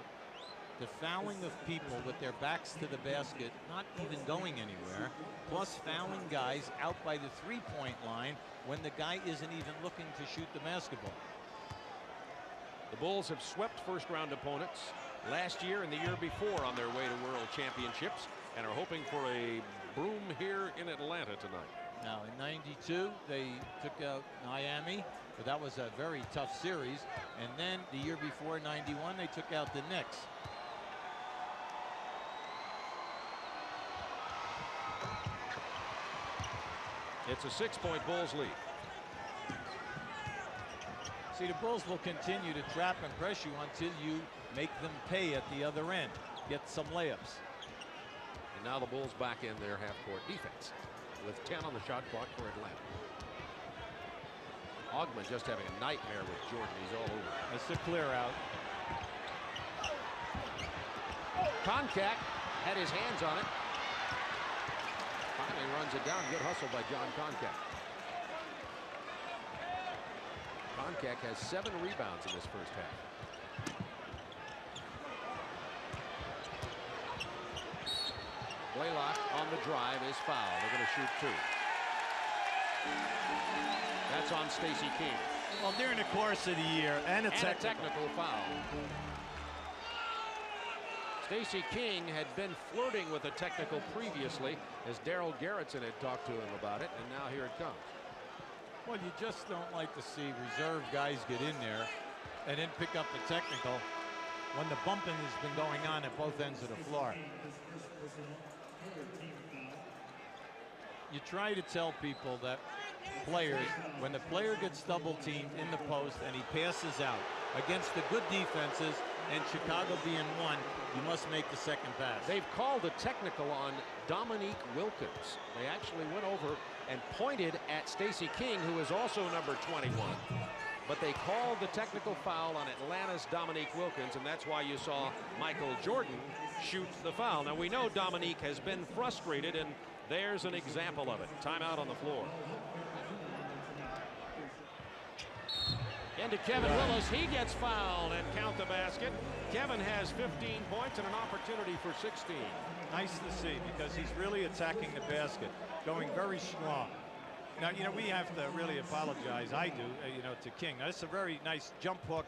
the fouling of people with their backs to the basket, not even going anywhere, plus fouling guys out by the three-point line when the guy isn't even looking to shoot the basketball. The Bulls have swept first-round opponents last year and the year before on their way to World Championships and are hoping for a broom here in Atlanta tonight. Now, in '92, they took out Miami, but that was a very tough series. And then the year before, '91, they took out the Knicks. It's a 6-point Bulls lead. See, the Bulls will continue to trap and press you until you make them pay at the other end. Get some layups. And now the Bulls back in their half-court defense with 10 on the shot clock for Atlanta. Ogman just having a nightmare with Jordan. He's all over. It's a clear out. Koncak had his hands on it. Finally runs it down. Good hustle by John Koncak. Koncak has 7 rebounds in this first half. Blaylock on the drive is fouled. They're going to shoot 2. That's on Stacey King. Well, during the course of the year, and a technical foul. Stacey King had been flirting with a technical previously as Darell Garretson had talked to him about it, and now here it comes. Well, you just don't like to see reserve guys get in there and then pick up the technical when the bumping has been going on at both ends of the floor. You try to tell people that players, when the player gets double teamed in the post and he passes out against the good defenses, and Chicago being one, you must make the second pass. They've called a technical on Dominique Wilkins. They actually went over and pointed at Stacey King, who is also number 21. But they called the technical foul on Atlanta's Dominique Wilkins, and that's why you saw Michael Jordan shoot the foul. Now, we know Dominique has been frustrated, and there's an example of it. Timeout on the floor. Into Kevin Willis. He gets fouled and count the basket. Kevin has 15 points and an opportunity for 16. Nice to see because he's really attacking the basket, going very strong. Now, you know, we have to really apologize. I do, you know, to King. Now, this is a very nice jump hook.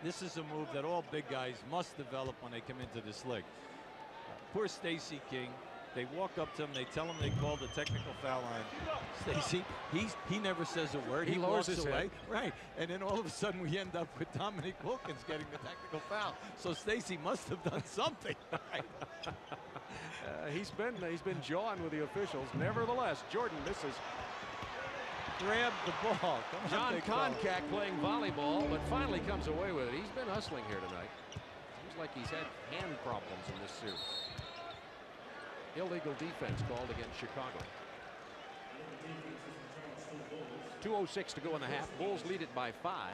This is a move that all big guys must develop when they come into this league. Poor Stacey King. They walk up to him, they tell him they called the technical foul on Stacey. He never says a word. He lowers walks his away. head. Right. And then all of a sudden we end up with Dominique Wilkins getting the technical foul. So Stacey must have done something. He's been jawing with the officials. Nevertheless, Jordan misses. Grab the ball. Come on, John Koncak playing volleyball, but finally comes away with it. He's been hustling here tonight. Seems like he's had hand problems in this series. Illegal defense called against Chicago. 2:06 to go in the half. Bulls lead it by 5.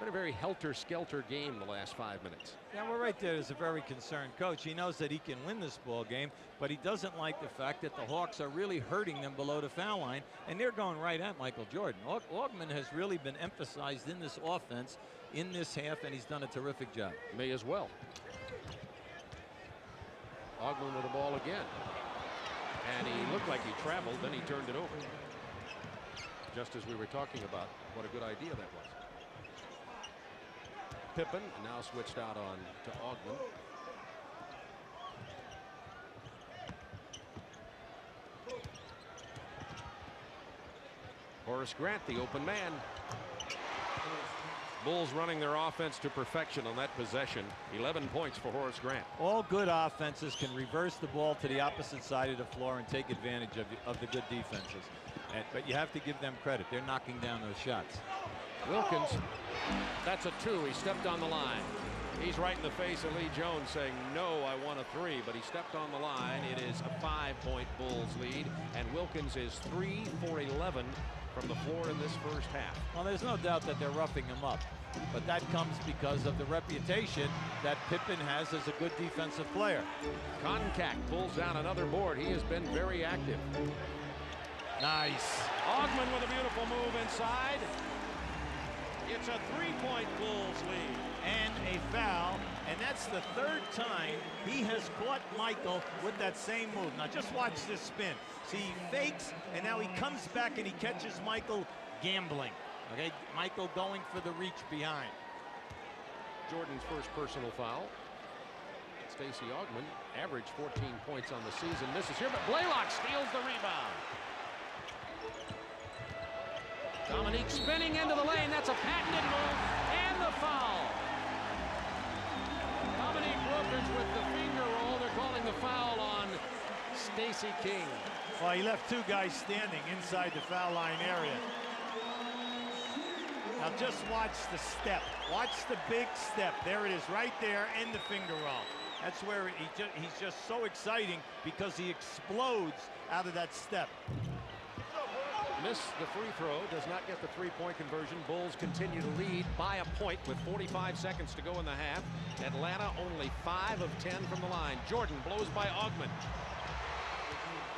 Been a very helter-skelter game the last 5 minutes. Yeah, well, right there is a very concerned coach. He knows that he can win this ball game, but he doesn't like the fact that the Hawks are really hurting them below the foul line, and they're going right at Michael Jordan. Ogman has really been emphasized in this offense in this half, and he's done a terrific job. May as well. Ogman with the ball again. And he looked like he traveled, then he turned it over. Just as we were talking about what a good idea that was. Pippen now switched out on to Ogman. Horace Grant, the open man. Bulls running their offense to perfection on that possession. 11 points for Horace Grant. All good offenses can reverse the ball to the opposite side of the floor and take advantage of the good defenses. But you have to give them credit. They're knocking down those shots. Wilkins, that's a 2. He stepped on the line. He's right in the face of Lee Jones saying, no, I want a 3, but he stepped on the line. It is a 5-point Bulls lead, and Wilkins is 3 for 11 from the floor in this first half. Well, there's no doubt that they're roughing him up, but that comes because of the reputation that Pippen has as a good defensive player. Koncak pulls down another board. He has been very active. Nice. Augman with a beautiful move inside. It's a 3-point Bulls lead. And a foul, and that's the 3rd time he has caught Michael with that same move. Now just watch this spin. See, he fakes, and now he comes back and he catches Michael gambling. Okay, Michael going for the reach behind. Jordan's first personal foul. Stacey Augman averaged 14 points on the season. Misses here, but Blaylock steals the rebound. Dominique spinning into the lane. That's a patented move, and the foul. Dominique Wilkins with the finger roll. They're calling the foul on Stacey King. Well, he left 2 guys standing inside the foul line area. Now just watch the step. Watch the big step. There it is, right there, and the finger roll. That's where he's just so exciting because he explodes out of that step. Missed the free throw, does not get the 3-point conversion. Bulls continue to lead by a point with 45 seconds to go in the half. Atlanta only 5 of 10 from the line. Jordan blows by Augman.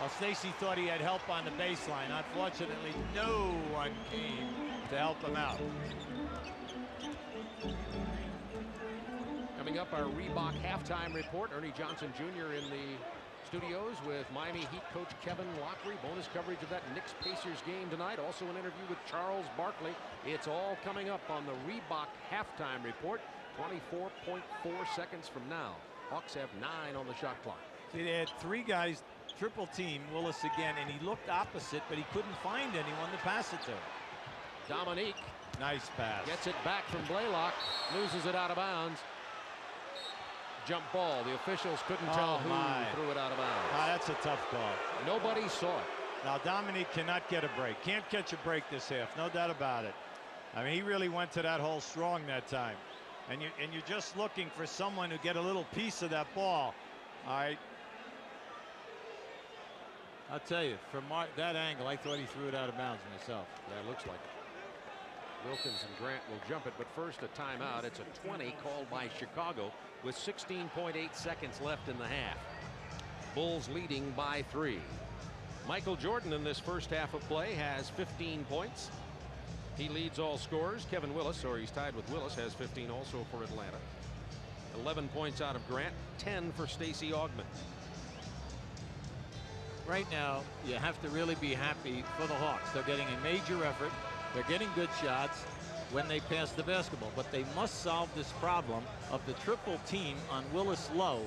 Well, Stacey thought he had help on the baseline. Unfortunately, no one came to help him out. Coming up, our Reebok halftime report. Ernie Johnson Jr. in the studios with Miami Heat coach Kevin Lockery. Bonus coverage of that Knicks-Pacers game tonight. Also an interview with Charles Barkley. It's all coming up on the Reebok halftime report. 24.4 seconds from now. Hawks have 9 on the shot clock. See, they had 3 guys triple team Willis again, and he looked opposite, but he couldn't find anyone to pass it to. Dominique. Nice pass. Gets it back from Blaylock. Loses it out of bounds. Jump ball. The officials couldn't tell who threw it out of bounds. That's a tough call. Nobody saw it. Now Dominique cannot get a break. Can't catch a break this half. No doubt about it. I mean, he really went to that hole strong that time. And you're just looking for someone to get a little piece of that ball. All right. I'll tell you, from that angle, I thought he threw it out of bounds myself. Yeah, it looks like it. Wilkins and Grant will jump it, but first a timeout. It's a 20 called by Chicago with 16.8 seconds left in the half. Bulls leading by 3. Michael Jordan in this first half of play has 15 points. He leads all scorers. Kevin Willis, or he's tied with Willis, has 15 also for Atlanta. 11 points out of Grant, 10 for Stacey Augman. Right now, you have to really be happy for the Hawks. They're getting a major effort. They're getting good shots when they pass the basketball. But they must solve this problem of the triple team on Willis low,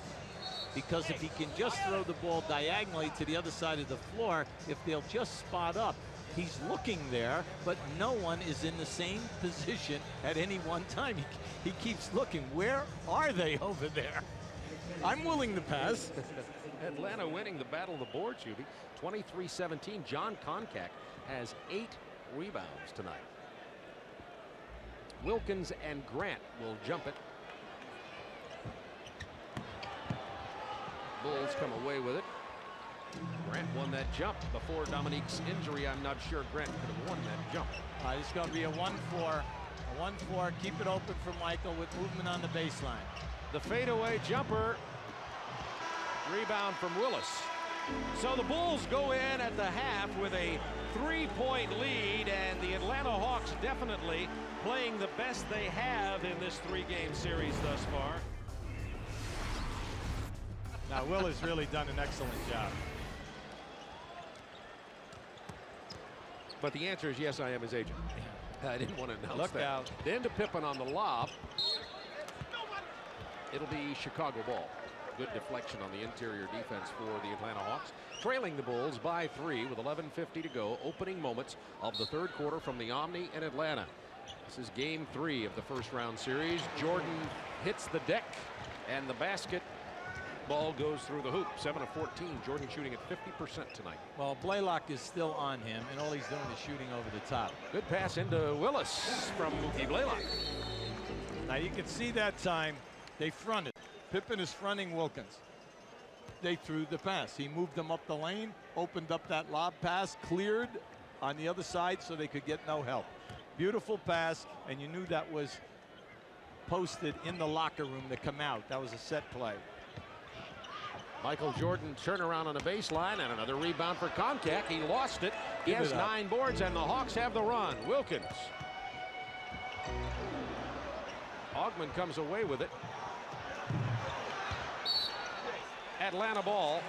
because if he can just throw the ball diagonally to the other side of the floor, if they'll just spot up, he's looking there, but no one is in the same position at any one time. He keeps looking. Where are they over there? I'm willing to pass. Atlanta winning the battle of the boards, Hubie. 23-17. John Koncak has 8 rebounds tonight. Wilkins and Grant will jump it. Bulls come away with it. Grant won that jump before Dominique's injury. I'm not sure Grant could have won that jump. It's going to be a 1-4. A 1-4. Keep it open for Michael with movement on the baseline. The fadeaway jumper. Rebound from Willis. So the Bulls go in at the half with a 3-point lead, and the Atlanta Hawks definitely playing the best they have in this 3-game series thus far. Now, Will has really done an excellent job. But the answer is yes, I am his agent. I didn't want to announce Look that. out. Then to Pippen on the lob. It'll be Chicago ball. Good deflection on the interior defense for the Atlanta Hawks. Trailing the Bulls by 3 with 11:50 to go. Opening moments of the third quarter from the Omni in Atlanta. This is game 3 of the first round series. Jordan hits the deck and the basket. Ball goes through the hoop. 7 of 14. Jordan shooting at 50% tonight. Well, Blaylock is still on him, and all he's doing is shooting over the top. Good pass into Willis from Mookie Blaylock. Now you can see that time they fronted. Pippen is fronting Wilkins. They threw the pass. He moved them up the lane, opened up that lob pass, cleared on the other side so they could get no help. Beautiful pass, and you knew that was posted in the locker room to come out. That was a set play. Michael Jordan turnaround on the baseline and another rebound for Koncak. He lost it. He has 9 boards and the Hawks have the run. Wilkins. Augman comes away with it. Atlanta ball.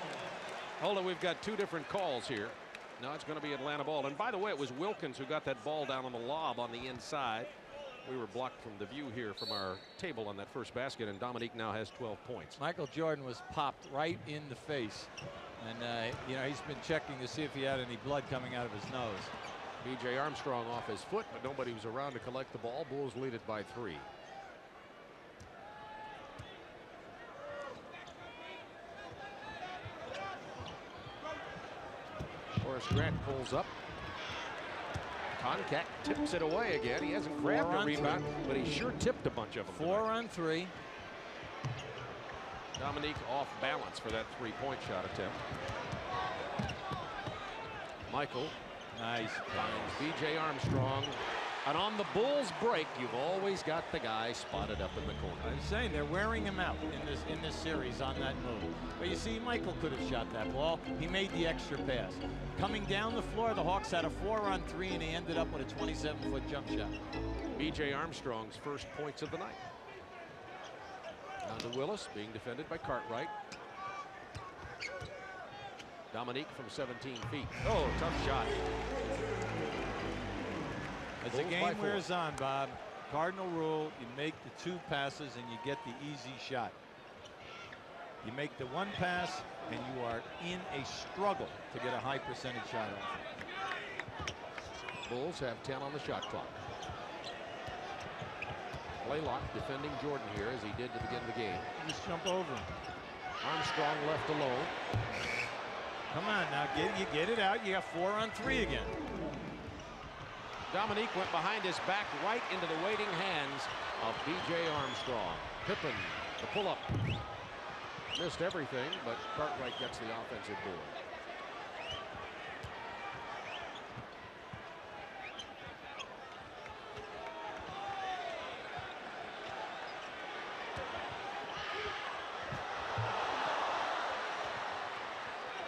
Hold on, we've got 2 different calls here. Now it's going to be Atlanta ball. And by the way, it was Wilkins who got that ball down on the lob on the inside. We were blocked from the view here from our table on that first basket, and Dominique now has 12 points. Michael Jordan was popped right in the face. And, you know, he's been checking to see if he had any blood coming out of his nose. B.J. Armstrong off his foot, but nobody was around to collect the ball. Bulls lead it by 3. Horace Grant pulls up. Koncak tips it away again. He hasn't grabbed a rebound, but he sure tipped a bunch of them. 4 on 3. Dominique off balance for that 3-point shot attempt. Michael. Nice. Finds B.J. Armstrong. And on the Bulls break, you've always got the guy spotted up in the corner. I'm saying they're wearing him out in this series on that move. But you see, Michael could have shot that ball. He made the extra pass. Coming down the floor, the Hawks had a 4 on 3, and he ended up with a 27-foot jump shot. B.J. Armstrong's first points of the night. Down to Willis, being defended by Cartwright. Dominique from 17 feet. Oh, tough shot. As the game wears on, Bob, cardinal rule, you make the 2 passes and you get the easy shot. You make the 1 pass and you are in a struggle to get a high percentage shot off. Bulls have 10 on the shot clock. Blaylock defending Jordan here as he did to begin the game. Just jump over him. Armstrong left alone. Come on now, get it out. You got 4 on 3 again. Dominique went behind his back right into the waiting hands of B.J. Armstrong. Pippen, the pull-up. Missed everything, but Cartwright gets the offensive board.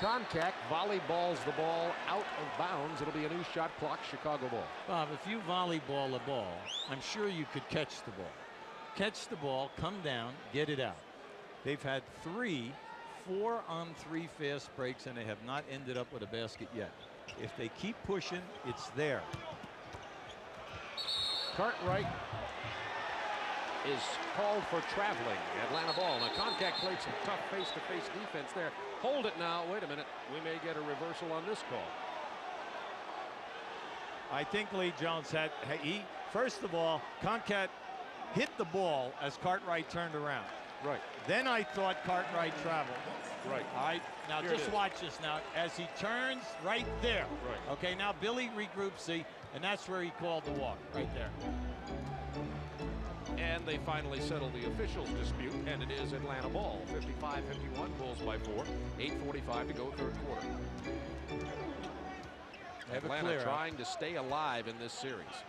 Koncak volleyballs the ball out of bounds. It'll be a new shot clock, Chicago ball. Bob, if you volleyball a ball, I'm sure you could catch the ball. Catch the ball, come down, get it out. They've had 3 4 on 3 fast breaks, and they have not ended up with a basket yet. If they keep pushing, it's there. Cartwright is called for traveling. Atlanta ball. Now Koncak played some tough face-to-face defense there. Hold it now. Wait a minute. We may get a reversal on this call. I think Lee Jones had, first of all, Koncak hit the ball as Cartwright turned around. Right. Then I thought Cartwright traveled. Right. All right. Now Here just watch this now as he turns right there. Right. Okay, now Billy regroups, see, and that's where he called the walk, right there. And they finally settle the officials dispute, and it is Atlanta ball. 55-51, Bulls by 4. 8:45 to go, third quarter. Atlanta trying to stay alive in this series.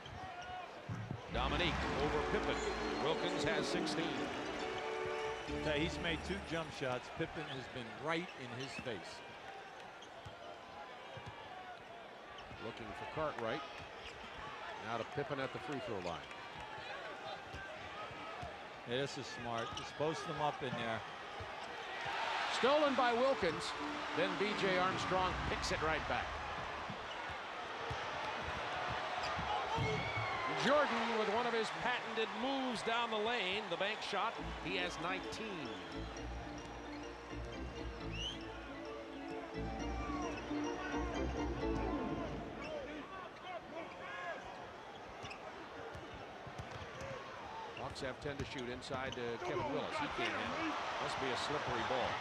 Dominique over Pippen. Wilkins has 16. He's made 2 jump shots. Pippen has been right in his face. Looking for Cartwright. Now to Pippen at the free throw line. Yeah, this is smart. Just post them up in there. Stolen by Wilkins. Then B.J. Armstrong picks it right back. Jordan with one of his patented moves down the lane. The bank shot. He has 19. Hawks have 10 to shoot inside to Kevin Willis. He can't handle it. Must be a slippery ball.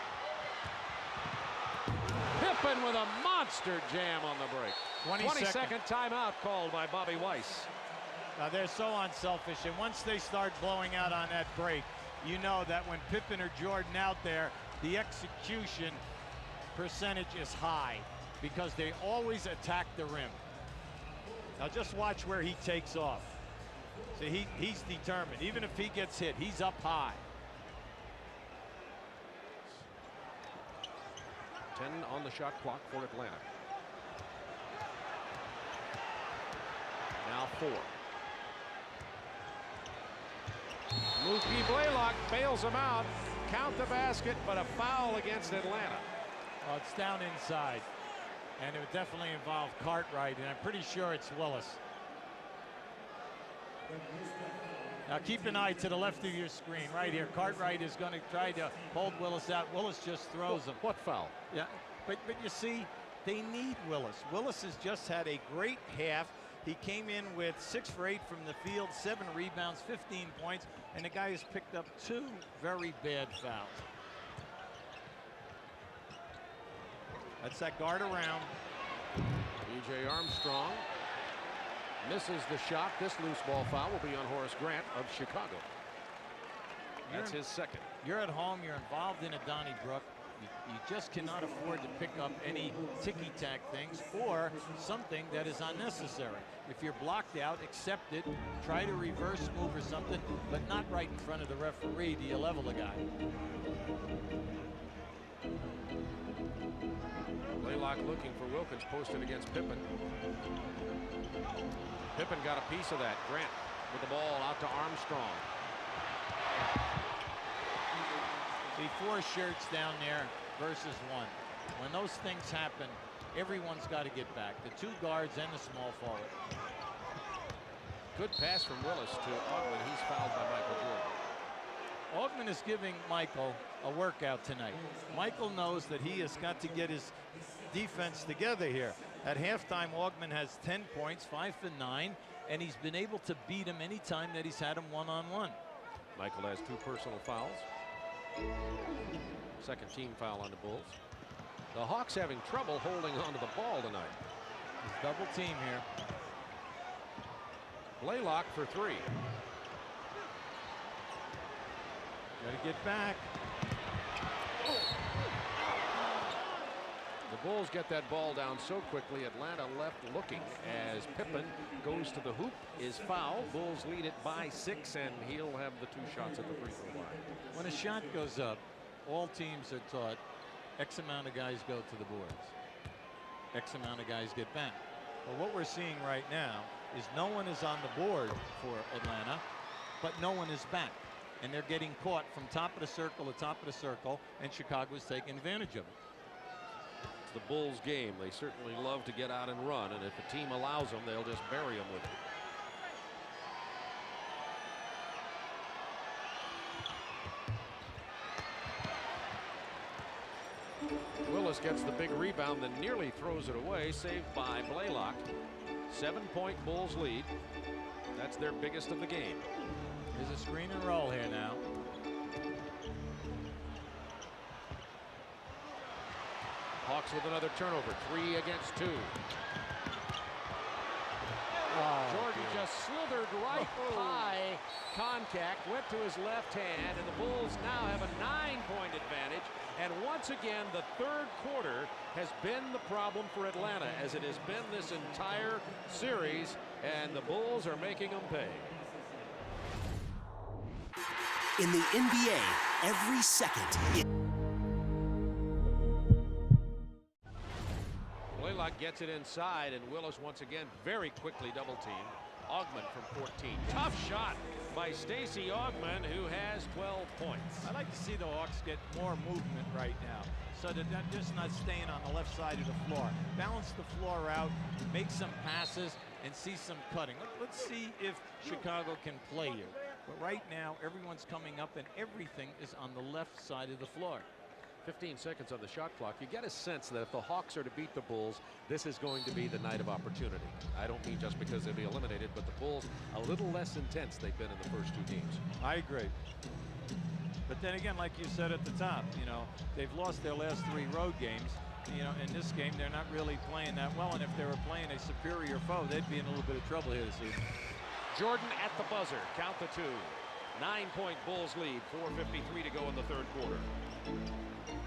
Pippen with a monster jam on the break. 22nd timeout called by Bobby Weiss. Now they're so unselfish, and once they start blowing out on that break, you know that when Pippen or Jordan out there, the execution percentage is high because they always attack the rim. Now just watch where he takes off. So he's determined. Even if he gets hit, he's up high. 10 on the shot clock for Atlanta. Now 4. Mookie Blaylock bails him out. Count the basket, but a foul against Atlanta. Well, it's down inside, and it would definitely involve Cartwright, and I'm pretty sure it's Willis. Now keep an eye to the left of your screen right here. Cartwright is going to try to hold Willis out. Willis just throws him. What foul? Yeah, but you see, they need Willis. Willis has just had a great half. He came in with 6 for 8 from the field, 7 rebounds, 15 points, and the guy has picked up 2 very bad fouls. That's that guard around. B.J. Armstrong misses the shot. This loose ball foul will be on Horace Grant of Chicago. That's his second. You're at home. You're involved in a Donnybrook. You just cannot afford to pick up any ticky-tack things or something that is unnecessary. If you're blocked out, accept it. Try to reverse move or something, but not right in front of the referee. Do you level the guy? Blaylock looking for Wilkins, posted against Pippen. Pippen got a piece of that. Grant with the ball out to Armstrong. See, 4 shirts down there versus 1. When those things happen, everyone's got to get back. The 2 guards and the small forward. Good pass from Willis to Ogman. He's fouled by Michael Jordan. Ogman is giving Michael a workout tonight. Michael knows that he has got to get his defense together here. At halftime, Ogman has 10 points, 5 for 9, and he's been able to beat him any time that he's had him one-on-one. Michael has 2 personal fouls. Second team foul on the Bulls. The Hawks having trouble holding onto the ball tonight. It's double team here. Blaylock for 3. Got to get back. The Bulls get that ball down so quickly. Atlanta left looking as Pippen goes to the hoop, is fouled. Bulls lead it by 6, and he'll have the 2 shots at the free throw line. When a shot goes up, all teams are taught X amount of guys go to the boards. X amount of guys get back. Well, what we're seeing right now is no one is on the board for Atlanta, but no one is back. And they're getting caught from top of the circle to top of the circle, and Chicago's taking advantage of it. It's the Bulls game. They certainly love to get out and run, and if a team allows them, they'll just bury them with it. Willis gets the big rebound, then nearly throws it away, saved by Blaylock. 7-point Bulls lead. That's their biggest of the game. There's a screen and roll here now. Hawks with another turnover. 3 against 2. Jordan just slithered right high contact, went to his left hand, and the Bulls now have a 9-point advantage. And once again, the third quarter has been the problem for Atlanta, as it has been this entire series, and the Bulls are making them pay. In the NBA, every second. Blaylock gets it inside, and Willis once again very quickly double-teamed. Ogman from 14. Tough shot by Stacey Ogman, who has 12 points. I'd like to see the Hawks get more movement right now, so that they're just not staying on the left side of the floor. Balance the floor out, make some passes, and see some cutting. Let's see if Chicago can play here. But right now, everyone's coming up, and everything is on the left side of the floor. 15 seconds on the shot clock. You get a sense that if the Hawks are to beat the Bulls, this is going to be the night of opportunity. I don't mean just because they'll be eliminated, but the Bulls a little less intense they've been in the first 2 games. I agree. But then again, like you said at the top, you know, they've lost their last 3 road games. You know, in this game, they're not really playing that well. And if they were playing a superior foe, they'd be in a little bit of trouble here this season. Jordan at the buzzer. Count the 2. 9-point Bulls lead. 4:53 to go in the third quarter.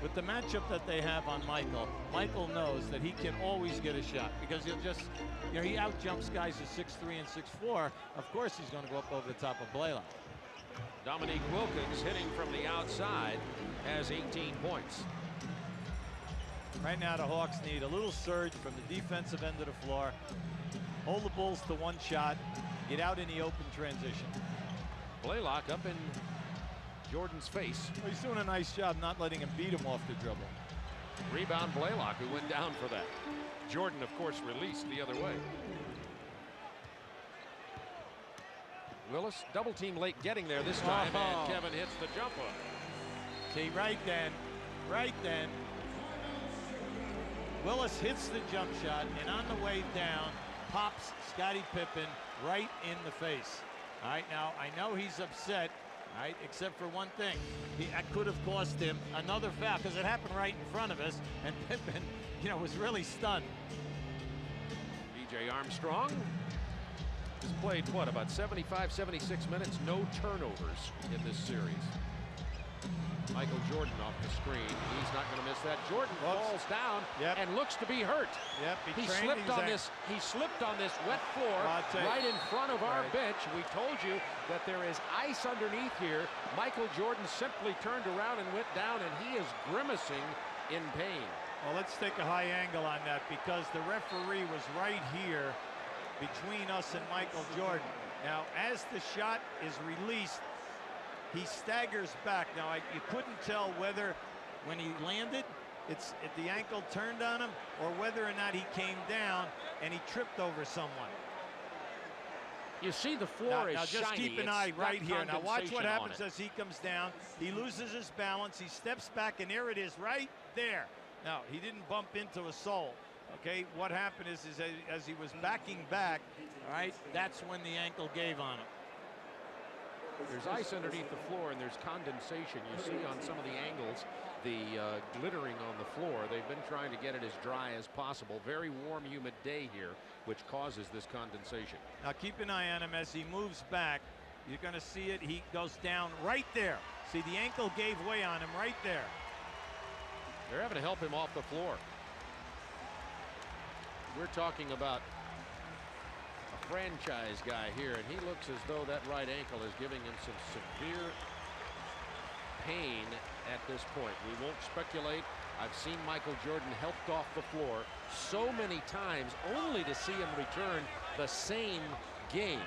With the matchup that they have on Michael, Michael knows that he can always get a shot because he'll just, you know, he outjumps guys at 6'3" and 6'4". Of course, he's going to go up over the top of Blaylock. Dominique Wilkins hitting from the outside has 18 points. Right now, the Hawks need a little surge from the defensive end of the floor. Hold the Bulls to 1 shot. Get out in the open transition. Blaylock up in Jordan's face. Well, he's doing a nice job not letting him beat him off the dribble. Rebound Blaylock, who went down for that. Jordan, of course, released the other way. Willis, double team late getting there this time, and Kevin hits the jumper. See, right then, Willis hits the jump shot, and on the way down, pops Scottie Pippen right in the face. All right, now, I know he's upset, all right, except for one thing. That could have cost him another foul, because it happened right in front of us, and Pippen, you know, was really stunned. B.J. Armstrong has played, what, about 75, 76 minutes, no turnovers in this series. Michael Jordan off the screen. He's not going to miss that. Jordan falls down and looks to be hurt. He slipped on this. He slipped on this wet floor right in front of our bench. We told you that there is ice underneath here. Michael Jordan simply turned around and went down, and he is grimacing in pain. Well, let's take a high angle on that because the referee was right here between us and Michael Jordan. Now, as the shot is released, he staggers back. Now, you couldn't tell whether when he landed, if the ankle turned on him, or whether or not he came down and he tripped over someone. You see the floor is now just shiny. keep an eye right here. Now watch what happens on it. as he comes down. He loses his balance. He steps back, and there it is right there. Now, he didn't bump into a sole. Okay, what happened is as he was backing back, all right, that's when the ankle gave on him. There's ice underneath the floor, and there's condensation. You see on some of the angles the glittering on the floor. They've been trying to get it as dry as possible. Very warm, humid day here, which causes this condensation. Now keep an eye on him as he moves back. You're going to see it. He goes down right there. See, the ankle gave way on him right there. They're having to help him off the floor. We're talking about a franchise guy here, and he looks as though that right ankle is giving him some severe pain at this point. We won't speculate. I've seen Michael Jordan helped off the floor so many times only to see him return the same game.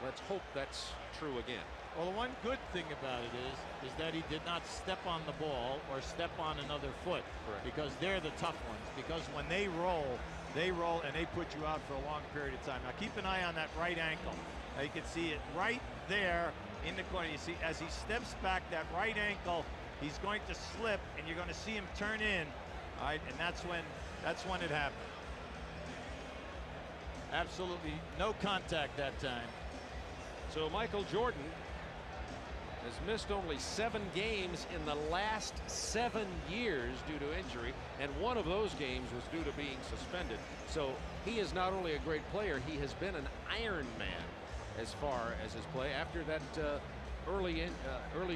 Let's hope that's true again. Well, the one good thing about it is that he did not step on the ball or step on another foot. Correct. Because they're the tough ones. Because when they roll and they put you out for a long period of time. Now keep an eye on that right ankle. Now you can see it right there in the corner. You see as he steps back, that right ankle, he's going to slip, and you're going to see him turn in. All right, and that's when it happened. Absolutely no contact that time. So Michael Jordan has missed only 7 games in the last 7 years due to injury, and one of those games was due to being suspended. So he is not only a great player, he has been an Iron Man as far as his play. After that early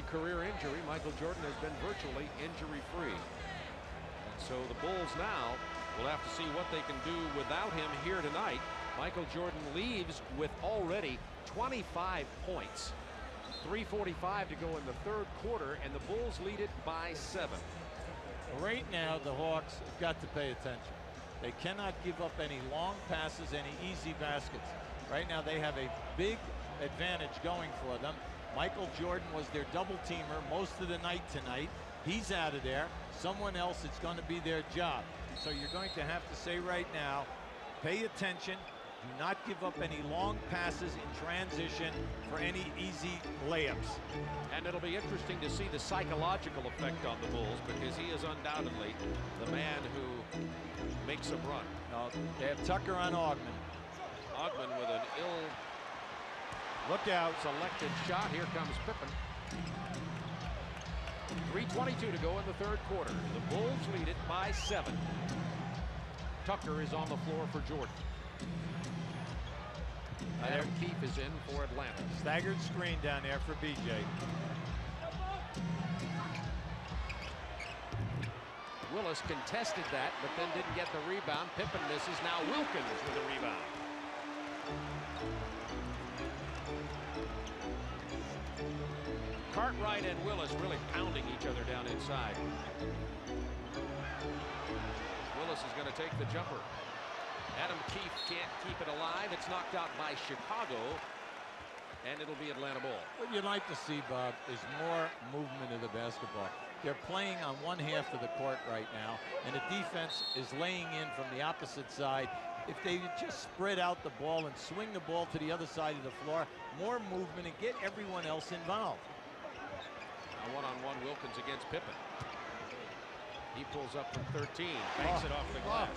career injury, Michael Jordan has been virtually injury-free. And so the Bulls now will have to see what they can do without him here tonight. Michael Jordan leaves with already 25 points. 3:45 to go in the third quarter, and the Bulls lead it by 7. Right now, the Hawks have got to pay attention. They cannot give up any long passes, any easy baskets. Right now, they have a big advantage going for them. Michael Jordan was their double teamer most of the night tonight. He's out of there. Someone else, it's going to be their job. So you're going to have to say right now, pay attention, Do not give up any long passes in transition for any easy layups. And it'll be interesting to see the psychological effect on the Bulls, because he is undoubtedly the man who makes them run. Now, they have Tucker on Augman. Augman with an ill Look out. selected shot. Here comes Pippen. 3:22 to go in the third quarter. The Bulls lead it by 7. Tucker is on the floor for Jordan. Adam Keefe is in for Atlanta. Staggered screen down there for BJ. Willis contested that, but then didn't get the rebound. Pippen misses. Now Wilkins with a rebound. Cartwright and Willis really pounding each other down inside. Willis is going to take the jumper. Adam Keefe can't keep it alive. It's knocked out by Chicago, and it'll be Atlanta ball. What you'd like to see, Bob, is more movement of the basketball. They're playing on one half of the court right now, and the defense is laying in from the opposite side. If they just spread out the ball and swing the ball to the other side of the floor, more movement and get everyone else involved. Now one-on-one Wilkins against Pippen. He pulls up from 13, banks it off the glass.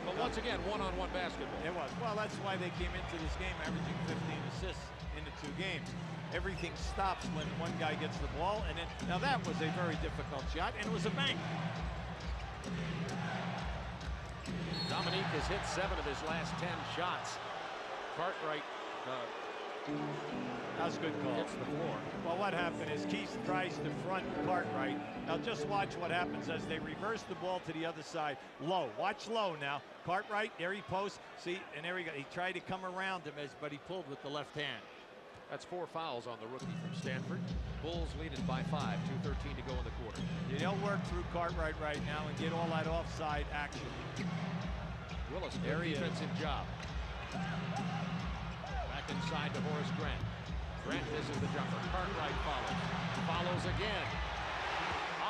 But once again, one-on-one basketball. It was. Well, that's why they came into this game averaging 15 assists in the 2 games. Everything stops when one guy gets the ball, and then now that was a very difficult shot, and it was a bank. Dominique has hit 7 of his last 10 shots. Cartwright That's a good call. hits the floor. Well, what happened is Keith tries to front Cartwright. Now just watch what happens as they reverse the ball to the other side. Low. Watch low now. Cartwright, there he posts. See, and there he go. He tried to come around him, but he pulled with the left hand. That's 4 fouls on the rookie from Stanford. Bulls lead it by 5, 2:13 to go in the quarter. You don't work through Cartwright right now and get all that offside action. Willis, good defensive job. Back inside to Horace Grant. Grant misses the jumper. Cartwright follows. Follows again.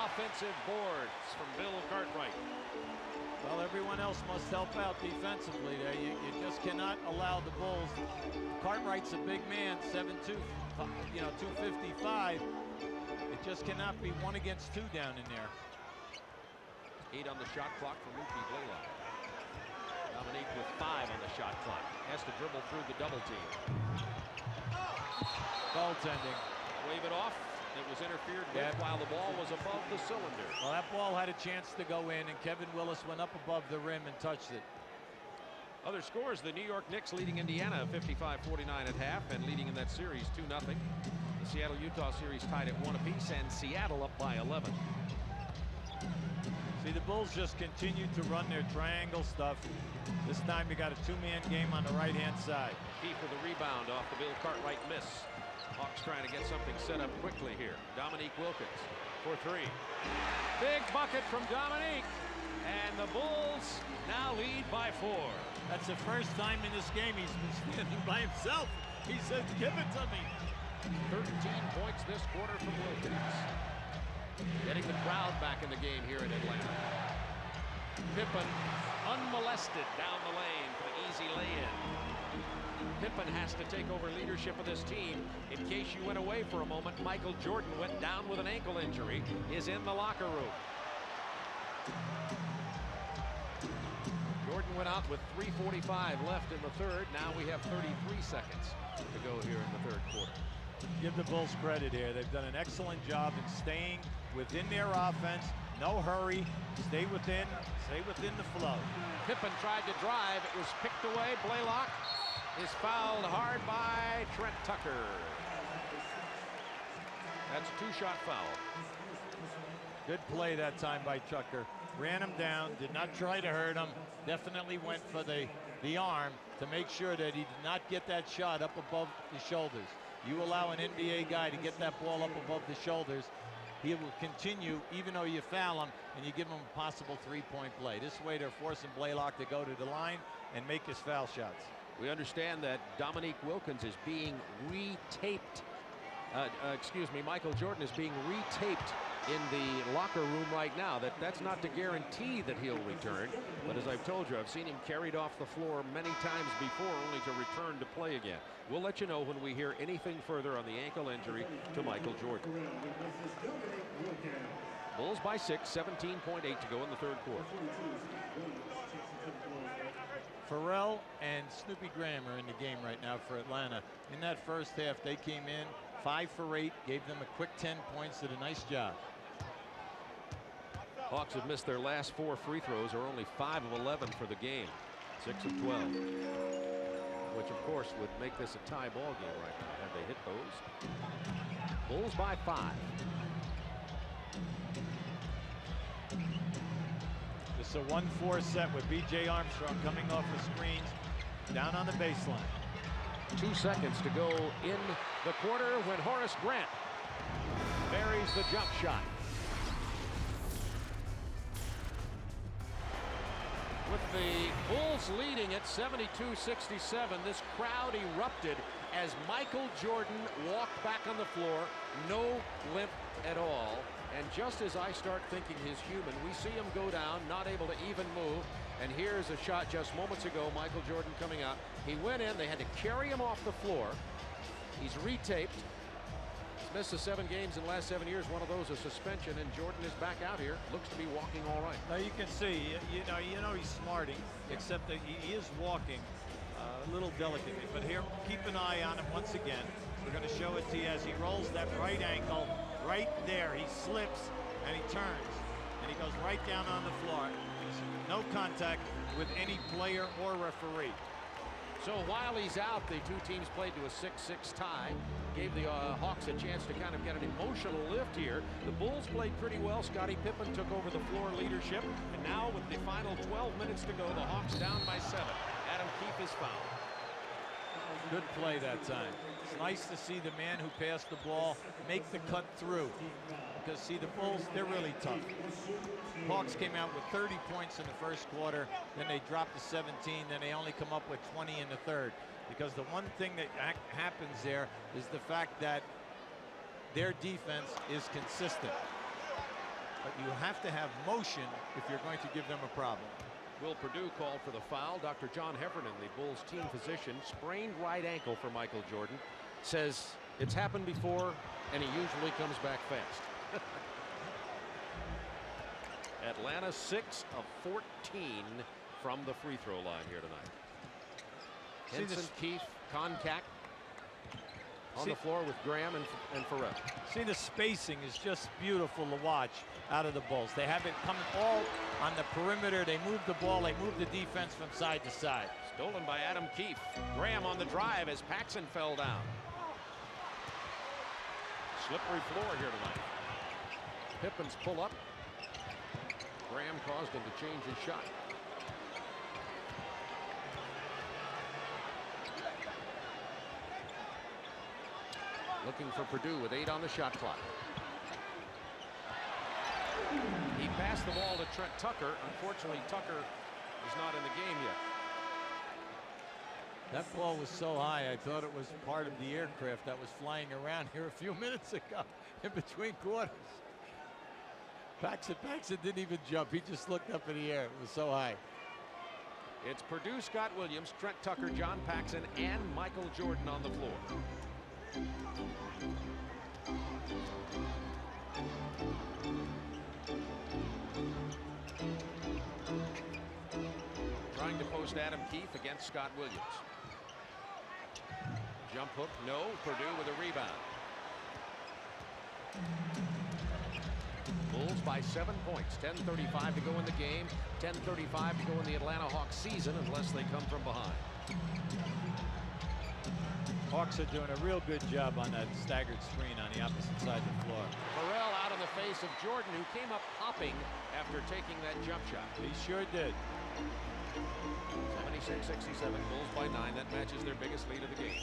Offensive boards from Bill Cartwright. Well, everyone else must help out defensively there. You just cannot allow the Bulls. Cartwright's a big man, 7'2", 255. It just cannot be 1 against 2 down in there. 8 on the shot clock for Mookie Blaylock. Dominique with 5 on the shot clock. Has to dribble through the double team. Goaltending. Wave it off. It was interfered with while the ball was above the cylinder. Well, that ball had a chance to go in, and Kevin Willis went up above the rim and touched it. Other scores, the New York Knicks leading Indiana 55-49 at half and leading in that series 2-0. The Seattle-Utah series tied at 1 apiece, and Seattle up by 11. See, the Bulls just continue to run their triangle stuff. This time you got a 2-man game on the right-hand side. Keefe with a rebound off the Bill Cartwright miss. Hawks trying to get something set up quickly here. Dominique Wilkins for 3. Big bucket from Dominique. And the Bulls now lead by 4. That's the first time in this game he's been standing by himself. He says, give it to me. 13 points this quarter from Wilkins. Getting the crowd back in the game here in Atlanta. Pippen unmolested down the lane for the easy lay-in. Pippen has to take over leadership of this team. In case you went away for a moment, Michael Jordan went down with an ankle injury, is in the locker room. Jordan went out with 3:45 left in the third. Now we have 33 seconds to go here in the third quarter. Give the Bulls credit here. They've done an excellent job in staying within their offense. No hurry. Stay within the flow. Pippen tried to drive. It was picked away. Blaylock is fouled hard by Trent Tucker. That's a 2-shot foul. Good play that time by Tucker. Ran him down, did not try to hurt him. Definitely went for the arm to make sure that he did not get that shot up above the shoulders. You allow an NBA guy to get that ball up above the shoulders, he will continue even though you foul him and you give him a possible 3-point play. This way they're forcing Blaylock to go to the line and make his foul shots. We understand that Dominique Wilkins is being retaped. Michael Jordan is being retaped in the locker room right now. That's not to guarantee that he'll return, but as I've told you, I've seen him carried off the floor many times before, only to return to play again. We'll let you know when we hear anything further on the ankle injury to Michael Jordan. Bulls by 6, 17.8 to go in the third quarter. Farrell and Snoopy Graham are in the game right now for Atlanta. In that first half, they came in 5 for 8, gave them a quick 10 points, did a nice job. Hawks have missed their last 4 free throws, are only 5 of 11 for the game, 6 of 12, which of course would make this a tie ball game right now had they hit those. Bulls by 5. It's a 1-4 set with B.J. Armstrong coming off the screens down on the baseline. 2 seconds to go in the quarter when Horace Grant buries the jump shot. With the Bulls leading at 72-67, this crowd erupted as Michael Jordan walked back on the floor, no limp at all. And just as I start thinking he's human, we see him go down, not able to even move. And here's a shot just moments ago, Michael Jordan coming out. He went in, they had to carry him off the floor. He's retaped. He's missed the 7 games in the last 7 years, one of those a suspension, and Jordan is back out here. Looks to be walking all right. Now you can see, you know he's smarting, except that he is walking a little delicately. But here, keep an eye on him once again. We're going to show it to you as he rolls that right ankle right there. He slips and he turns and he goes right down on the floor. No contact with any player or referee. So while he's out, the 2 teams played to a 6-6 tie. Gave the Hawks a chance to kind of get an emotional lift here. The Bulls played pretty well. Scottie Pippen took over the floor leadership. And now with the final 12 minutes to go, the Hawks down by 7. Adam Keefe is fouled. Good play that time. It's nice to see the man who passed the ball make the cut through. Because see, the Bulls, they're really tough. Hawks came out with 30 points in the first quarter, then they dropped to 17, then they only come up with 20 in the third. Because the one thing that happens there is the fact that their defense is consistent. But you have to have motion if you're going to give them a problem. Will Perdue called for the foul. Dr. John Heffernan, the Bulls team physician, sprained right ankle for Michael Jordan, says it's happened before and he usually comes back fast. Atlanta 6 of 14 from the free throw line here tonight. Henson, Keefe, Koncak on the floor with Graham and Farrell. See, the spacing is just beautiful to watch out of the Bulls. They have it coming all on the perimeter. They move the ball. They move the defense from side to side. Stolen by Adam Keefe. Graham on the drive as Paxson fell down. Slippery floor here tonight. Pippen's pull up. Graham caused him to change his shot. Looking for Perdue with 8 on the shot clock. He passed the ball to Trent Tucker. Unfortunately, Tucker is not in the game yet. That ball was so high, I thought it was part of the aircraft that was flying around here a few minutes ago in between quarters. Paxson didn't even jump. He just looked up in the air. It was so high. It's Perdue, Scott Williams, Trent Tucker, John Paxson, and Michael Jordan on the floor. Trying to post Adam Keefe against Scott Williams. Jump hook, no. Perdue with a rebound. Bulls by 7 points. 10:35 to go in the game. 10:35 to go in the Atlanta Hawks season unless they come from behind. Hawks are doing a real good job on that staggered screen on the opposite side of the floor. Farrell out in the face of Jordan, who came up hopping after taking that jump shot. He sure did. 76-67, Bulls by 9. That matches their biggest lead of the game.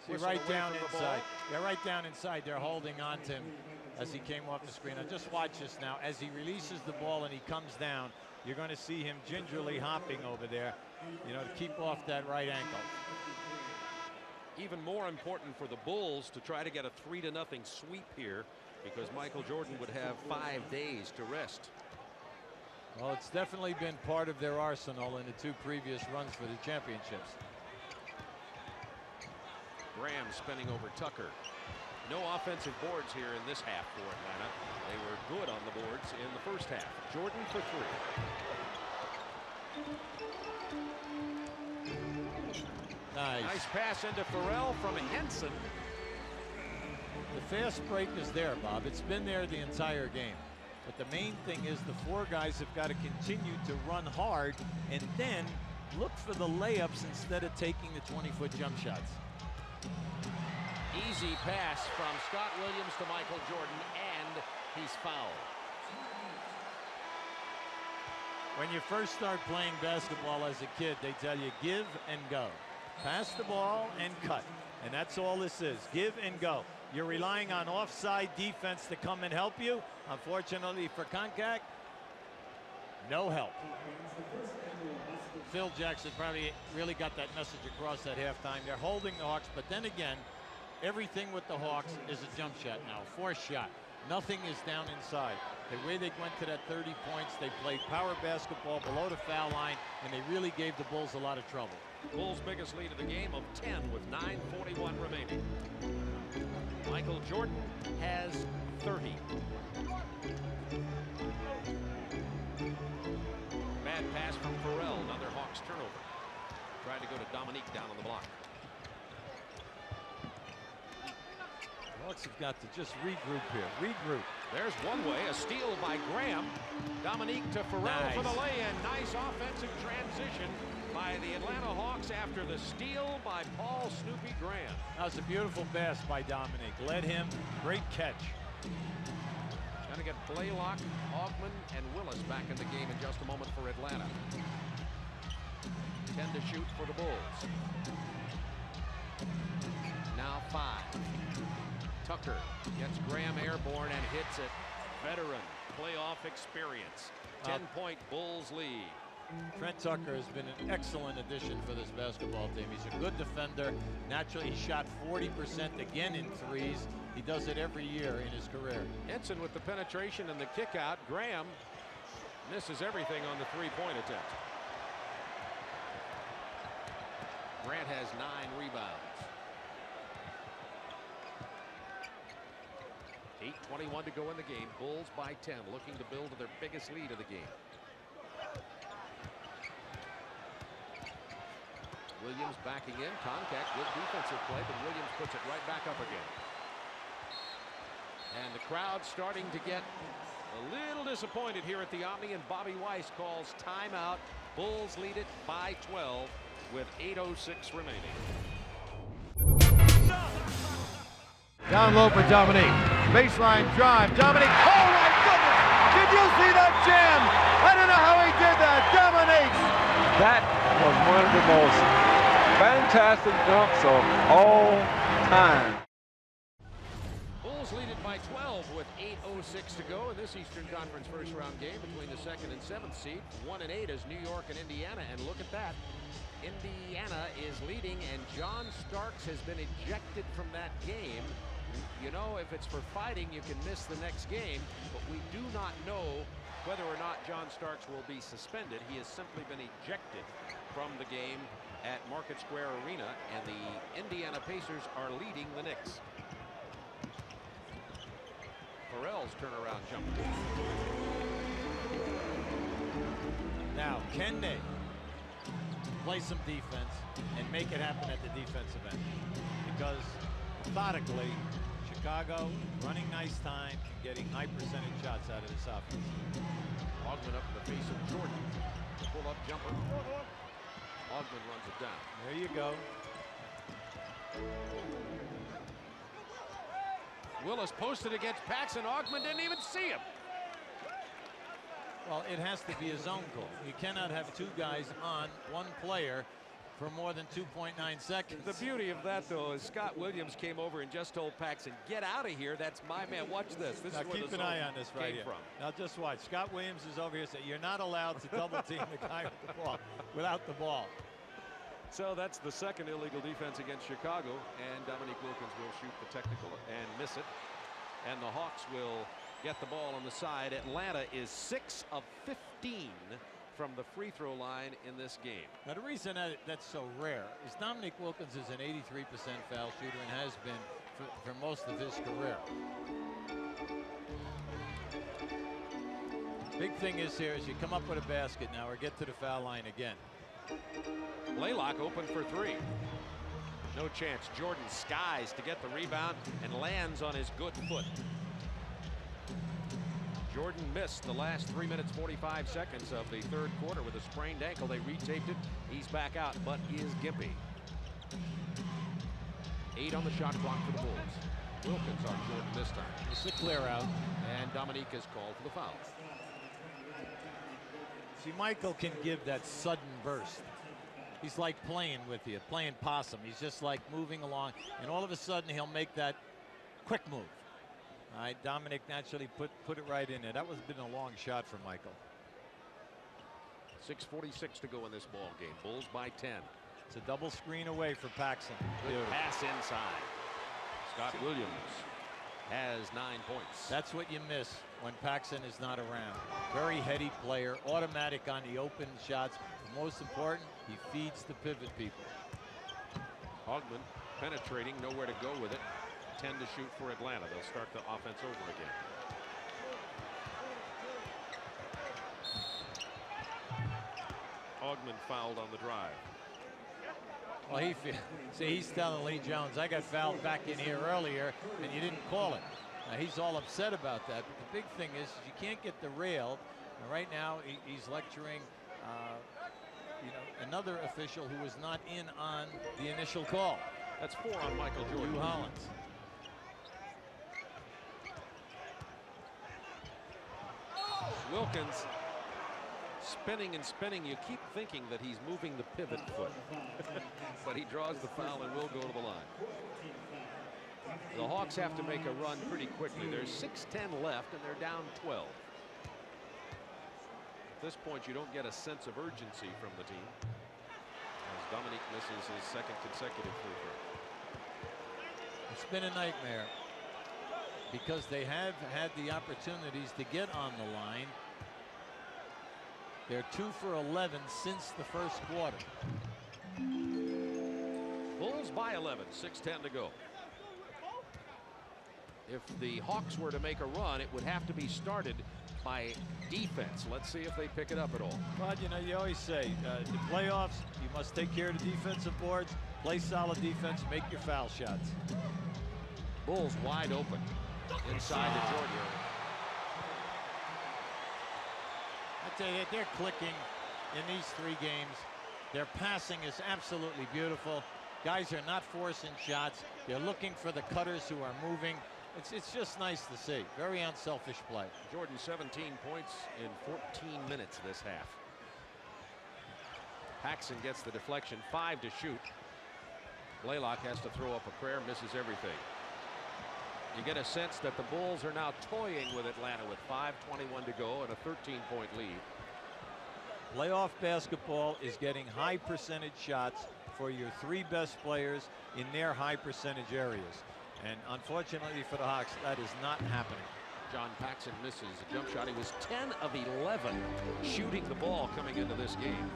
See, right down inside. They're right down inside. They're holding on to him as he came off the screen. Now just watch this now. As he releases the ball and he comes down, you're going to see him gingerly hopping over there, you know, to keep off that right ankle. Even more important for the Bulls to try to get a 3-0 sweep here, because Michael Jordan would have 5 days to rest. Well, it's definitely been part of their arsenal in the 2 previous runs for the championships. Graham spinning over Tucker. No offensive boards here in this half for Atlanta. They were good on the boards in the first half. Jordan for 3. Nice pass into Farrell from Henson. The fast break is there, Bob. It's been there the entire game. But the main thing is the 4 guys have got to continue to run hard and then look for the layups instead of taking the 20-foot jump shots. Easy pass from Scott Williams to Michael Jordan, and he's fouled. When you first start playing basketball as a kid, they tell you give and go. Pass the ball and cut. And that's all this is, give and go. You're relying on offside defense to come and help you. Unfortunately for Concac, no help. Phil Jackson probably really got that message across at halftime. They're holding the Hawks, but then again, everything with the Hawks is a jump shot now, forced shot. Nothing is down inside. The way they went to that 30 points, they played power basketball below the foul line, and they really gave the Bulls a lot of trouble. Bulls' biggest lead of the game of 10 with 9:41 remaining. Michael Jordan has 30. Bad pass from Farrell, another Hawks turnover. Tried to go to Dominique down on the block. Hawks have got to just regroup here, regroup. There's one way, a steal by Graham. Dominique to Farrell for the lay-in. Nice offensive transition by the Atlanta Hawks after the steal by Paul Snoopy Graham. That was a beautiful pass by Dominique. Led him, great catch. Going to get Blaylock, Augman, and Willis back in the game in just a moment for Atlanta. 10 to shoot for the Bulls. Now 5. Tucker gets Graham airborne and hits it. Veteran playoff experience. 10-point Bulls lead. Trent Tucker has been an excellent addition for this basketball team. He's a good defender. Naturally, he shot 40% again in threes. He does it every year in his career. Henson with the penetration and the kick out. Graham misses everything on the 3-point attempt. Grant has 9 rebounds. 8:21 to go in the game. Bulls by 10, looking to build to their biggest lead of the game. Williams backing in. Contact, good defensive play, but Williams puts it right back up again. And the crowd starting to get a little disappointed here at the Omni, and Bobby Weiss calls timeout. Bulls lead it by 12 with 8:06 remaining. Down low for Dominique. Baseline drive. Dominique. Oh my goodness! Did you see that jam? I don't know how he did that. Dominique. That was one of the most fantastic dunks of all time. Bulls lead it by 12 with 8:06 to go in this Eastern Conference first round game between the 2nd and 7th seed. 1 and 8 is New York and Indiana, and look at that. Indiana is leading, and John Starks has been ejected from that game. You know, if it's for fighting, you can miss the next game, but we do not know whether or not John Starks will be suspended. He has simply been ejected from the game at Market Square Arena, and the Indiana Pacers are leading the Knicks. Farrell's turnaround jumper. Now, can they play some defense and make it happen at the defensive end? Because methodically, Chicago running nice time and getting high percentage shots out of this offense. Augman up in the face of Jordan. Pull-up jumper. Augman runs it down. There you go. Willis posted against Paxson. Augman didn't even see him. Well, it has to be a zone call. You cannot have 2 guys on 1 player for more than 2.9 seconds. The beauty of that, though, is Scott Williams came over and just told Paxson, "Get out of here. That's my man. Watch this. This now is where keep the an eye on this right here. from." Now just watch. Scott Williams is over here saying you're not allowed to double team the guy with the ball without the ball. So that's the second illegal defense against Chicago, and Dominique Wilkins will shoot the technical and miss it. And the Hawks will get the ball on the side. Atlanta is 6 of 15 from the free throw line in this game. Now the reason that's so rare is Dominique Wilkins is an 83% foul shooter and has been for most of his career. Big thing is here is you come up with a basket now or get to the foul line again. Blaylock open for 3. No chance. Jordan skies to get the rebound and lands on his good foot. Jordan missed the last 3 minutes 45 seconds of the third quarter with a sprained ankle. They retaped it. He's back out, but is gimpy. 8 on the shot clock for the Bulls. Wilkins on Jordan this time. It's a clear out. And Dominique is called for the foul. See, Michael can give that sudden burst. He's like playing with you, playing possum. He's just like moving along, and all of a sudden he'll make that quick move. All right, Dominic naturally put it right in there. That was been a long shot for Michael. 6:46 to go in this ball game. Bulls by 10. It's a double screen away for Paxson. Good pass inside. Scott Williams has 9 points. That's what you miss when Paxson is not around. Very heady player, automatic on the open shots. The most important, he feeds the pivot people. Hogman penetrating, nowhere to go with it. 10 to shoot for Atlanta. They'll start the offense over again. Hogman fouled on the drive. Well, he's telling Lee Jones, I got fouled back in here earlier, and you didn't call it. Now, he's all upset about that. But the big thing is you can't get the rail. And right now, he's lecturing another official who was not in on the initial call. That's 4 on Michael Jordan. Hollins. Wilkins spinning and spinning. You keep thinking that he's moving the pivot foot. But he draws the foul and will go to the line. The Hawks have to make a run pretty quickly. There's 6:10 left and they're down 12. At this point, you don't get a sense of urgency from the team as Dominique misses his second consecutive free throw. It's been a nightmare because they have had the opportunities to get on the line. They're 2 for 11 since the first quarter. Bulls by 11, 6:10 to go. If the Hawks were to make a run, it would have to be started by defense. Let's see if they pick it up at all. But you always say the playoffs, you must take care of the defensive boards, play solid defense, make your foul shots. Bulls wide open inside the Jordan. I tell you, they're clicking in these 3 games. Their passing is absolutely beautiful. Guys are not forcing shots. They're looking for the cutters who are moving. It's just nice to see. Very unselfish play. Jordan 17 points in 14 minutes this half. Paxson gets the deflection, 5 to shoot. Blaylock has to throw up a prayer, misses everything. You get a sense that the Bulls are now toying with Atlanta with 5:21 to go and a 13-point lead. Playoff basketball is getting high percentage shots for your 3 best players in their high percentage areas. And unfortunately for the Hawks, that is not happening. John Paxson misses a jump shot. He was 10 of 11 shooting the ball coming into this game.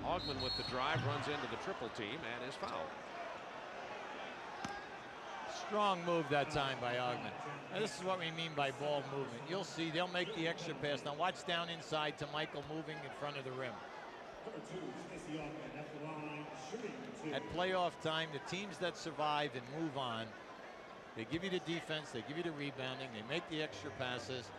Hogman with the drive runs into the triple team and is fouled. Strong move that time by Ogman. Now, this is what we mean by ball movement. You'll see they'll make the extra pass. Now watch down inside to Michael moving in front of the rim. At playoff time, the teams that survive and move on, they give you the defense, they give you the rebounding, they make the extra passes,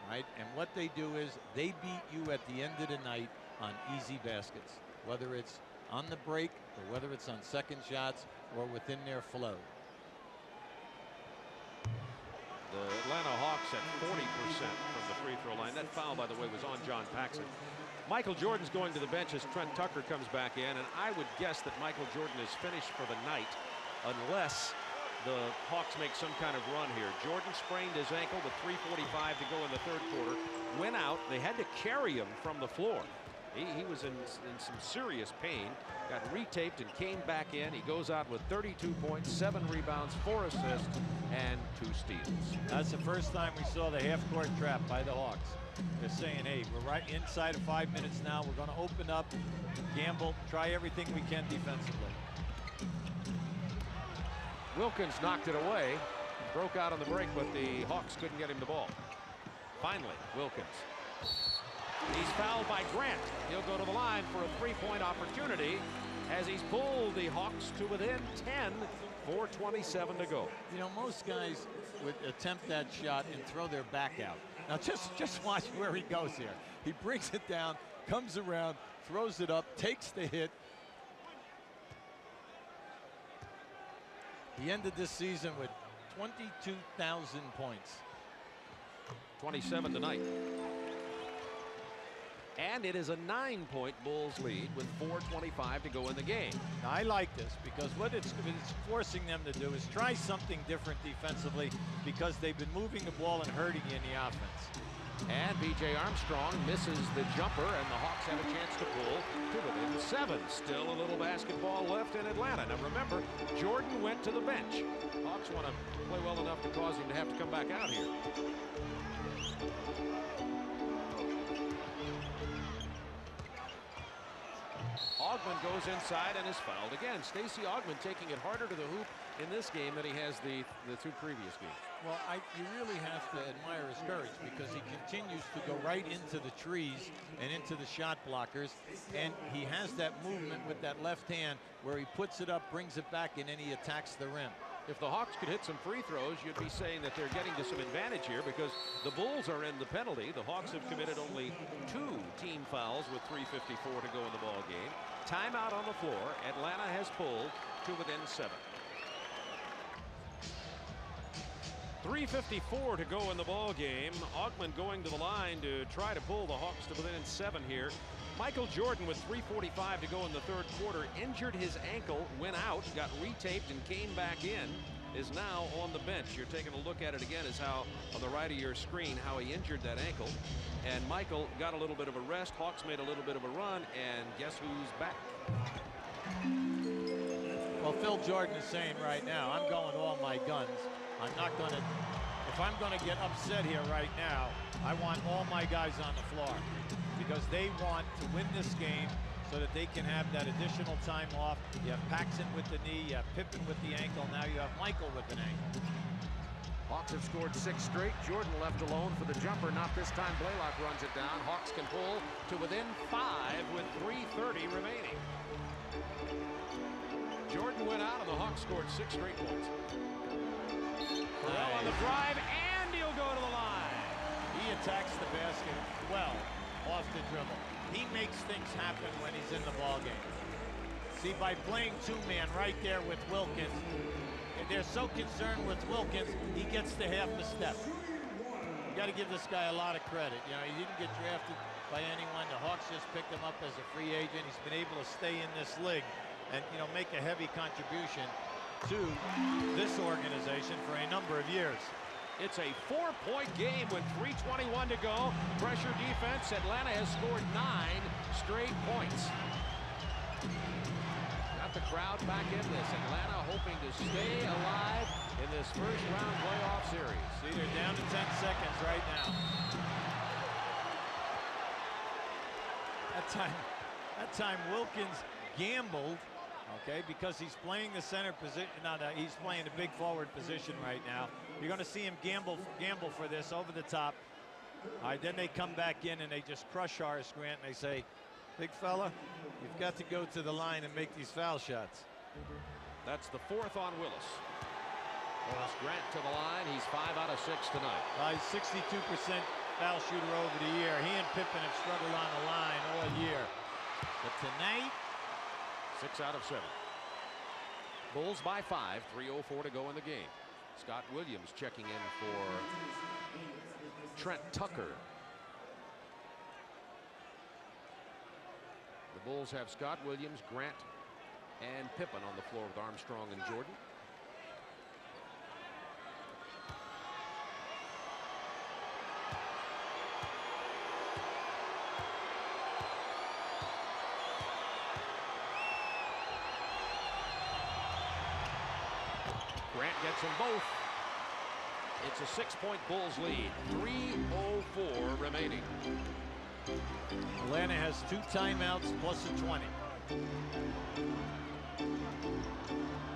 right? And what they do is they beat you at the end of the night on easy baskets, whether it's on the break or whether it's on second shots or within their flow. The Atlanta Hawks at 40% from the free throw line. That foul, by the way, was on John Paxson. Michael Jordan's going to the bench as Trent Tucker comes back in, and I would guess that Michael Jordan is finished for the night unless the Hawks make some kind of run here. Jordan sprained his ankle with 3:45 to go in the third quarter. Went out. They had to carry him from the floor. He was in some serious pain, got retaped and came back in. He goes out with 32 points, 7 rebounds, 4 assists, and 2 steals. That's the first time we saw the half-court trap by the Hawks. They're saying, hey, we're right inside of 5 minutes now. We're going to open up, gamble, try everything we can defensively. Wilkins knocked it away, broke out on the break, but the Hawks couldn't get him the ball. Finally, Wilkins. He's fouled by Grant. He'll go to the line for a 3-point opportunity as he's pulled the Hawks to within 10, 4:27 to go. You know, most guys would attempt that shot and throw their back out. Now just watch where he goes here. He brings it down, comes around, throws it up, takes the hit. He ended this season with 22,000 points. 27 tonight. And it is a 9-point Bulls lead with 4:25 to go in the game. Now, I like this because what it's forcing them to do is try something different defensively because they've been moving the ball and hurting you in the offense. And B.J. Armstrong misses the jumper, and the Hawks have a chance to pull to within 7. Still a little basketball left in Atlanta. Now remember, Jordan went to the bench. Hawks want to play well enough to cause him to have to come back out here. Augmon goes inside and is fouled again. Stacey Augmon taking it harder to the hoop in this game than he has the 2 previous games. Well, you really have to admire his courage because he continues to go right into the trees and into the shot blockers, and he has that movement with that left hand where he puts it up, brings it back, and then he attacks the rim. If the Hawks could hit some free throws, you'd be saying that they're getting to some advantage here because the Bulls are in the penalty. The Hawks have committed only 2 team fouls with 3:54 to go in the ball game. Timeout on the floor. Atlanta has pulled to within 7. 3:54 to go in the ball game. Augmon going to the line to try to pull the Hawks to within 7 here. Michael Jordan with 3:45 to go in the 3rd quarter injured his ankle, went out, got retaped and came back in, is now on the bench. You're taking a look at it again as how on the right of your screen how he injured that ankle. And Michael got a little bit of a rest. Hawks made a little bit of a run, and guess who's back? Well, Phil Jordan is saying right now, I'm going all my guns. I'm not going to, if I'm going to get upset here right now, I want all my guys on the floor because they want to win this game so that they can have that additional time off. You have Paxson with the knee, you have Pippen with the ankle, now you have Michael with an ankle. Hawks have scored 6 straight. Jordan left alone for the jumper. Not this time. Blaylock runs it down. Hawks can pull to within 5 with 3:30 remaining. Jordan went out and the Hawks scored 6 straight points. Darell on the drive, and he'll go to the line. He attacks the basket well off the dribble. He makes things happen when he's in the ball game. See, by playing 2-man right there with Wilkins, they're so concerned with Wilkins, he gets to half a step. You got to give this guy a lot of credit. You know, he didn't get drafted by anyone. The Hawks just picked him up as a free agent. He's been able to stay in this league and, you know, make a heavy contribution to this organization for a number of years. It's a 4-point game with 3:21 to go. Pressure defense. Atlanta has scored 9 straight points. Got the crowd back in this. Atlanta hoping to stay alive in this first-round playoff series. See, they're down to 10 seconds right now. That time Wilkins gambled, okay, because he's playing the center position. He's playing the big forward position right now. You're going to see him gamble for this over the top. All right, then they come back in and they just crush Horace Grant and they say, big fella, you've got to go to the line and make these foul shots. That's the 4th on Willis. Horace Grant to the line. He's 5 out of 6 tonight. He's 62% foul shooter over the year. He and Pippen have struggled on the line all year. But tonight, 6 out of 7. Bulls by 5. 3:04 to go in the game. Scott Williams checking in for Trent Tucker. The Bulls have Scott Williams, Grant, and Pippen on the floor with Armstrong and Jordan. Grant gets them both. It's a 6-point Bulls lead. 3:04 remaining. Atlanta has 2 timeouts plus a 20.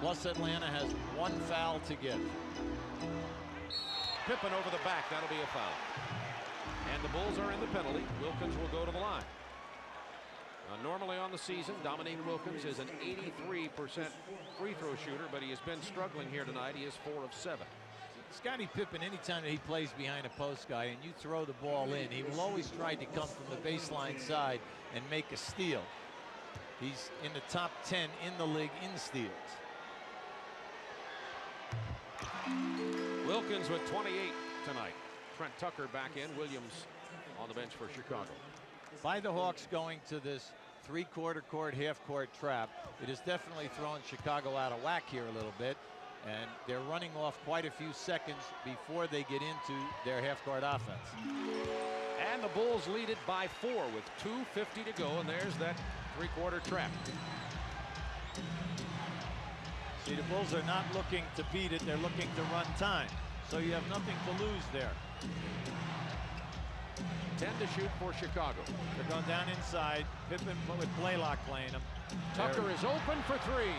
Plus Atlanta has 1 foul to give. Pippen over the back. That'll be a foul. And the Bulls are in the penalty. Wilkins will go to the line. Normally on the season, Dominique Wilkins is an 83% free throw shooter, but he has been struggling here tonight. He is 4 of 7. Scottie Pippen, anytime that he plays behind a post guy and you throw the ball in, he will always try to come from the baseline side and make a steal. He's in the top 10 in the league in steals. Wilkins with 28 tonight. Trent Tucker back in. Williams on the bench for Chicago. By the Hawks going to this 3/4 court, half-court trap, it has definitely thrown Chicago out of whack here a little bit, and they're running off quite a few seconds before they get into their half-court offense. And the Bulls lead it by 4 with 2:50 to go, and there's that 3/4 trap. See, the Bulls are not looking to beat it, they're looking to run time. So you have nothing to lose there. 10 to shoot for Chicago. They're going down inside. Pippen with Blaylock playing him. Tucker is open for 3.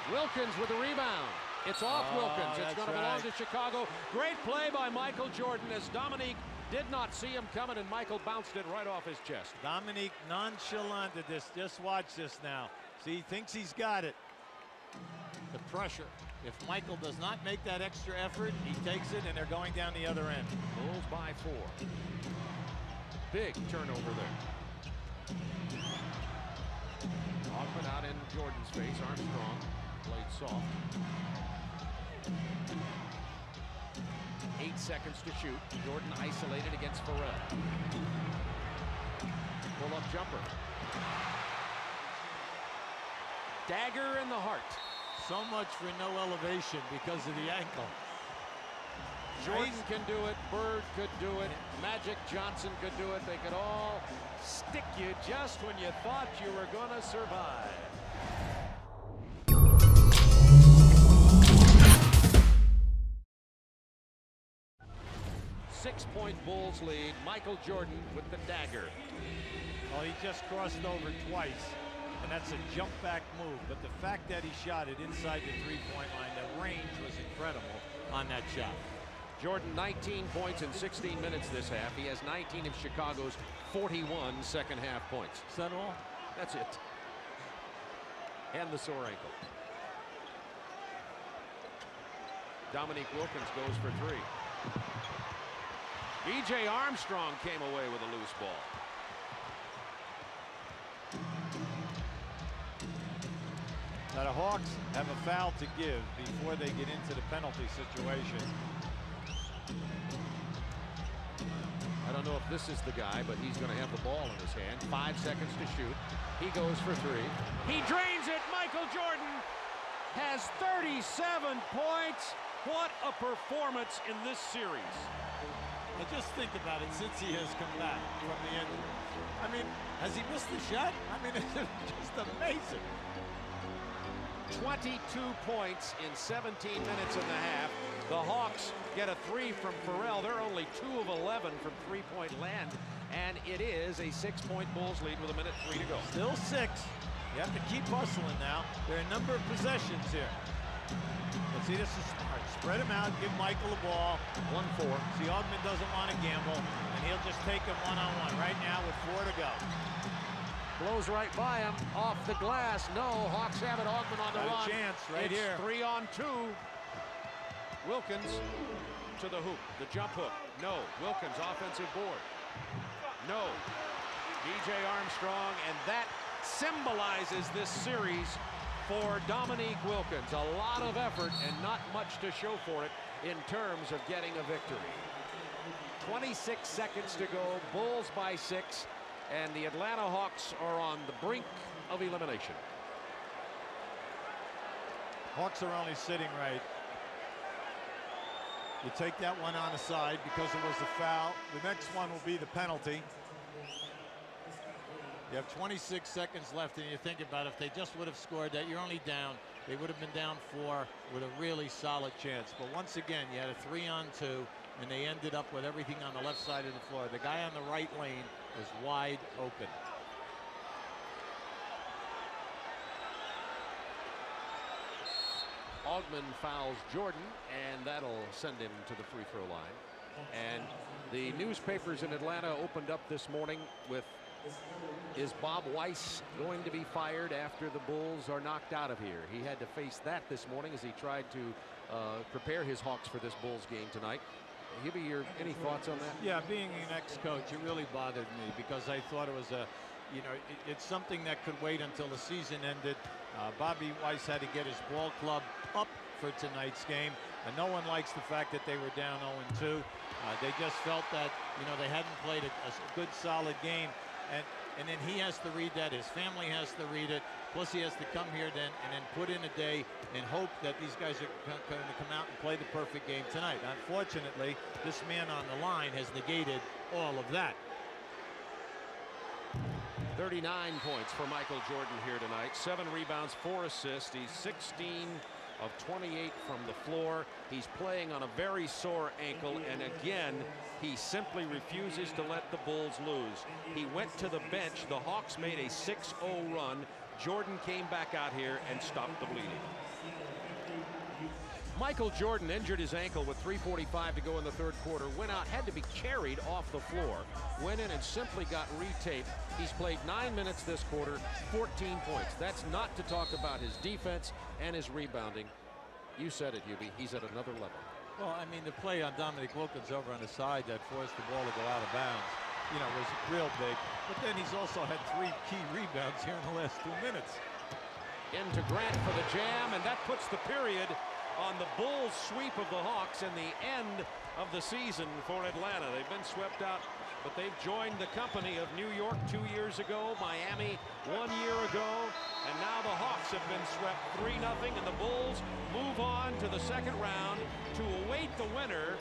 Wilkins with the rebound. It's off Wilkins. It's going to belong to Chicago. Great play by Michael Jordan as Dominique did not see him coming, and Michael bounced it right off his chest. Dominique nonchalant at this. Just watch this now. See, he thinks he's got it. The pressure. If Michael does not make that extra effort, he takes it, and they're going down the other end. Bulls by 4. Big turnover there. Hoffman out in Jordan's face. Armstrong played soft. 8 seconds to shoot. Jordan isolated against Farrell. Pull-up jumper. Dagger in the heart. So much for no elevation because of the ankle. Jordan can do it. Bird could do it. Magic Johnson could do it. They could all stick you just when you thought you were going to survive. Six-point Bulls lead. Michael Jordan with the dagger. Well, he just crossed over twice, and that's a jump back move. But the fact that he shot it inside the three-point line, the range was incredible on that shot. Jordan 19 points in 16 minutes this half. He has 19 of Chicago's 41 second half points. Is that all? That's it. And the sore ankle. Dominique Wilkins goes for 3. B.J. Armstrong came away with a loose ball. Now the Hawks have a foul to give before they get into the penalty situation. I don't know if this is the guy, but he's going to have the ball in his hand. 5 seconds to shoot. He goes for 3. He drains it. Michael Jordan has 37 points. What a performance in this series. Now just think about it since he has come back from the injury. I mean, has he missed the shot? I mean, it's just amazing. 22 points in 17 minutes and a half. The Hawks get a 3 from Farrell. They're only 2 of 11 from three-point land, and it is a 6-point Bulls lead with 1:03 to go. Still 6. You have to keep hustling now. There are a number of possessions here. But see, this is smart. Spread him out, give Michael the ball. 1-4. See, Ogman doesn't want to gamble, and he'll just take him one-on-one right now with 4 to go. Blows right by him, off the glass. No, Hawks have it. Ogman on the run. A chance right it's here. 3-on-2. Wilkins to the hoop. The jump hook. No. Wilkins offensive board. No. B.J. Armstrong, and that symbolizes this series for Dominique Wilkins. A lot of effort and not much to show for it in terms of getting a victory. 26 seconds to go. Bulls by 6. And the Atlanta Hawks are on the brink of elimination. Hawks are only sitting right. You take that one on the side because it was a foul. The next one will be the penalty. You have 26 seconds left, and you think about if they just would have scored that, you're only down they would have been down 4 with a really solid chance. But once again, you had a 3-on-2, and they ended up with everything on the left side of the floor. The guy on the right lane was wide open. Augman fouls Jordan, and that'll send him to the free throw line. And the newspapers in Atlanta opened up this morning with, is Bob Weiss going to be fired after the Bulls are knocked out of here? He had to face that this morning as he tried to prepare his Hawks for this Bulls game tonight. Hubie, any thoughts on that? Yeah, being an ex-coach, it really bothered me because I thought it was a, it's something that could wait until the season ended. Bobby Weiss had to get his ball club up for tonight's game, and no one likes the fact that they were down 0-2. They just felt that, they hadn't played a good, solid game, and then he has to read that. His family has to read it. Plus, he has to come here then and then put in a day and hope that these guys are going to come out and play the perfect game tonight. Unfortunately, this man on the line has negated all of that. 39 points for Michael Jordan here tonight. 7 rebounds, 4 assists. He's 16 of 28 from the floor. He's playing on a very sore ankle, and again, he simply refuses to let the Bulls lose. He went to the bench. The Hawks made a 6-0 run. Jordan came back out here and stopped the bleeding. Michael Jordan injured his ankle with 3:45 to go in the third quarter. Went out, had to be carried off the floor. Went in and simply got retaped. He's played 9 minutes this quarter, 14 points. That's not to talk about his defense and his rebounding. You said it, Hubie. He's at another level. Well, I mean, the play on Dominic Wilkins over on the side that forced the ball to go out of bounds, was real big. But then he's also had 3 key rebounds here in the last 2 minutes. Into Grant for the jam, and that puts the period on the Bulls' sweep of the Hawks and the end of the season for Atlanta. They've been swept out, but they've joined the company of New York 2 years ago, Miami 1 year ago, and now the Hawks have been swept 3-0, and the Bulls move on to the second round to await the winner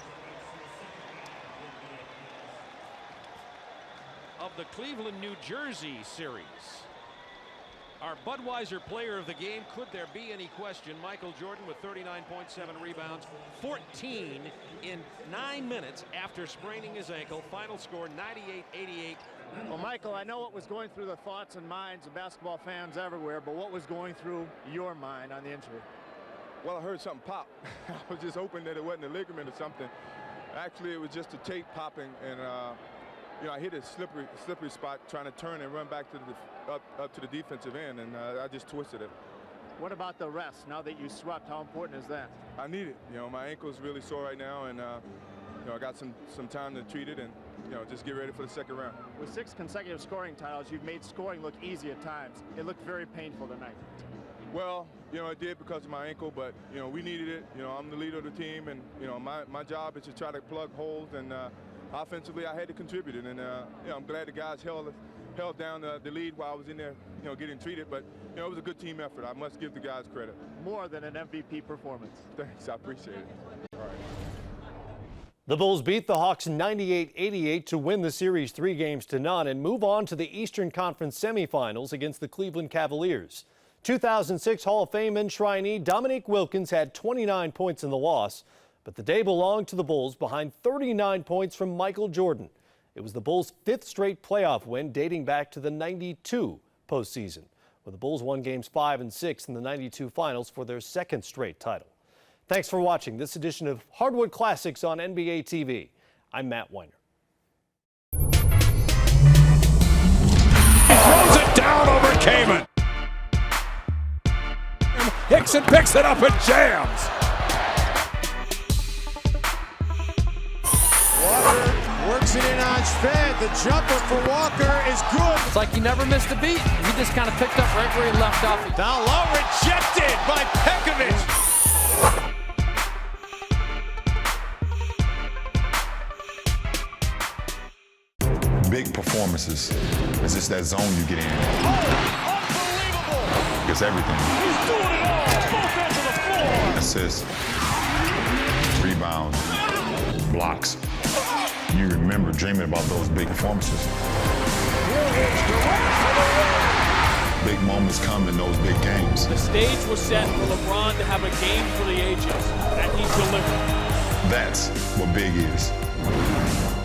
of the Cleveland, New Jersey series. Our Budweiser player of the game, could there be any question? Michael Jordan with 39.7 rebounds, 14 in 9 minutes after spraining his ankle. Final score 98-88. Well, Michael, I know what was going through the thoughts and minds of basketball fans everywhere, but what was going through your mind on the injury? Well, I heard something pop. I was just hoping that it wasn't a ligament or something. Actually, it was just a tape popping, and I hit a slippery spot trying to turn and run back to up to the defensive end, and I just twisted it. What about the rest? Now that you swept, how important is that? I need it. My ankle's really sore right now, and I got some time to treat it and just get ready for the second round. With 6 consecutive scoring titles, you've made scoring look easy at times. It looked very painful tonight. Well, it did because of my ankle, but we needed it. I'm the leader of the team, and my job is to try to plug holes, and offensively I had to contribute it, and I'm glad the guys held down the lead while I was in there getting treated, but it was a good team effort. I must give the guys credit. More than an MVP performance. Thanks, I appreciate it. All right. The Bulls beat the Hawks 98-88 to win the series 3-0 and move on to the Eastern Conference semifinals against the Cleveland Cavaliers. 2006 Hall of Fame enshrinee Dominique Wilkins had 29 points in the loss, but the day belonged to the Bulls behind 39 points from Michael Jordan. It was the Bulls' 5th straight playoff win dating back to the '92 postseason, where the Bulls won games 5 and 6 in the '92 finals for their 2nd straight title. Thanks for watching this edition of Hardwood Classics on NBA TV. I'm Matt Weiner. He throws it down over Kaman. Hickson picks it up and jams. Walker works it in on Sved. The jumper for Walker is good. It's like he never missed a beat. He just kind of picked up right where he left off. Down low, rejected by Pekovic. Big performances. It's just that zone you get in. Oh, unbelievable! It's everything. He's doing it all, both ends of the floor. Assists, rebounds, blocks. You remember dreaming about those big performances. big moments come in those big games. The stage was set for LeBron to have a game for the ages, and he delivered. That's what big is.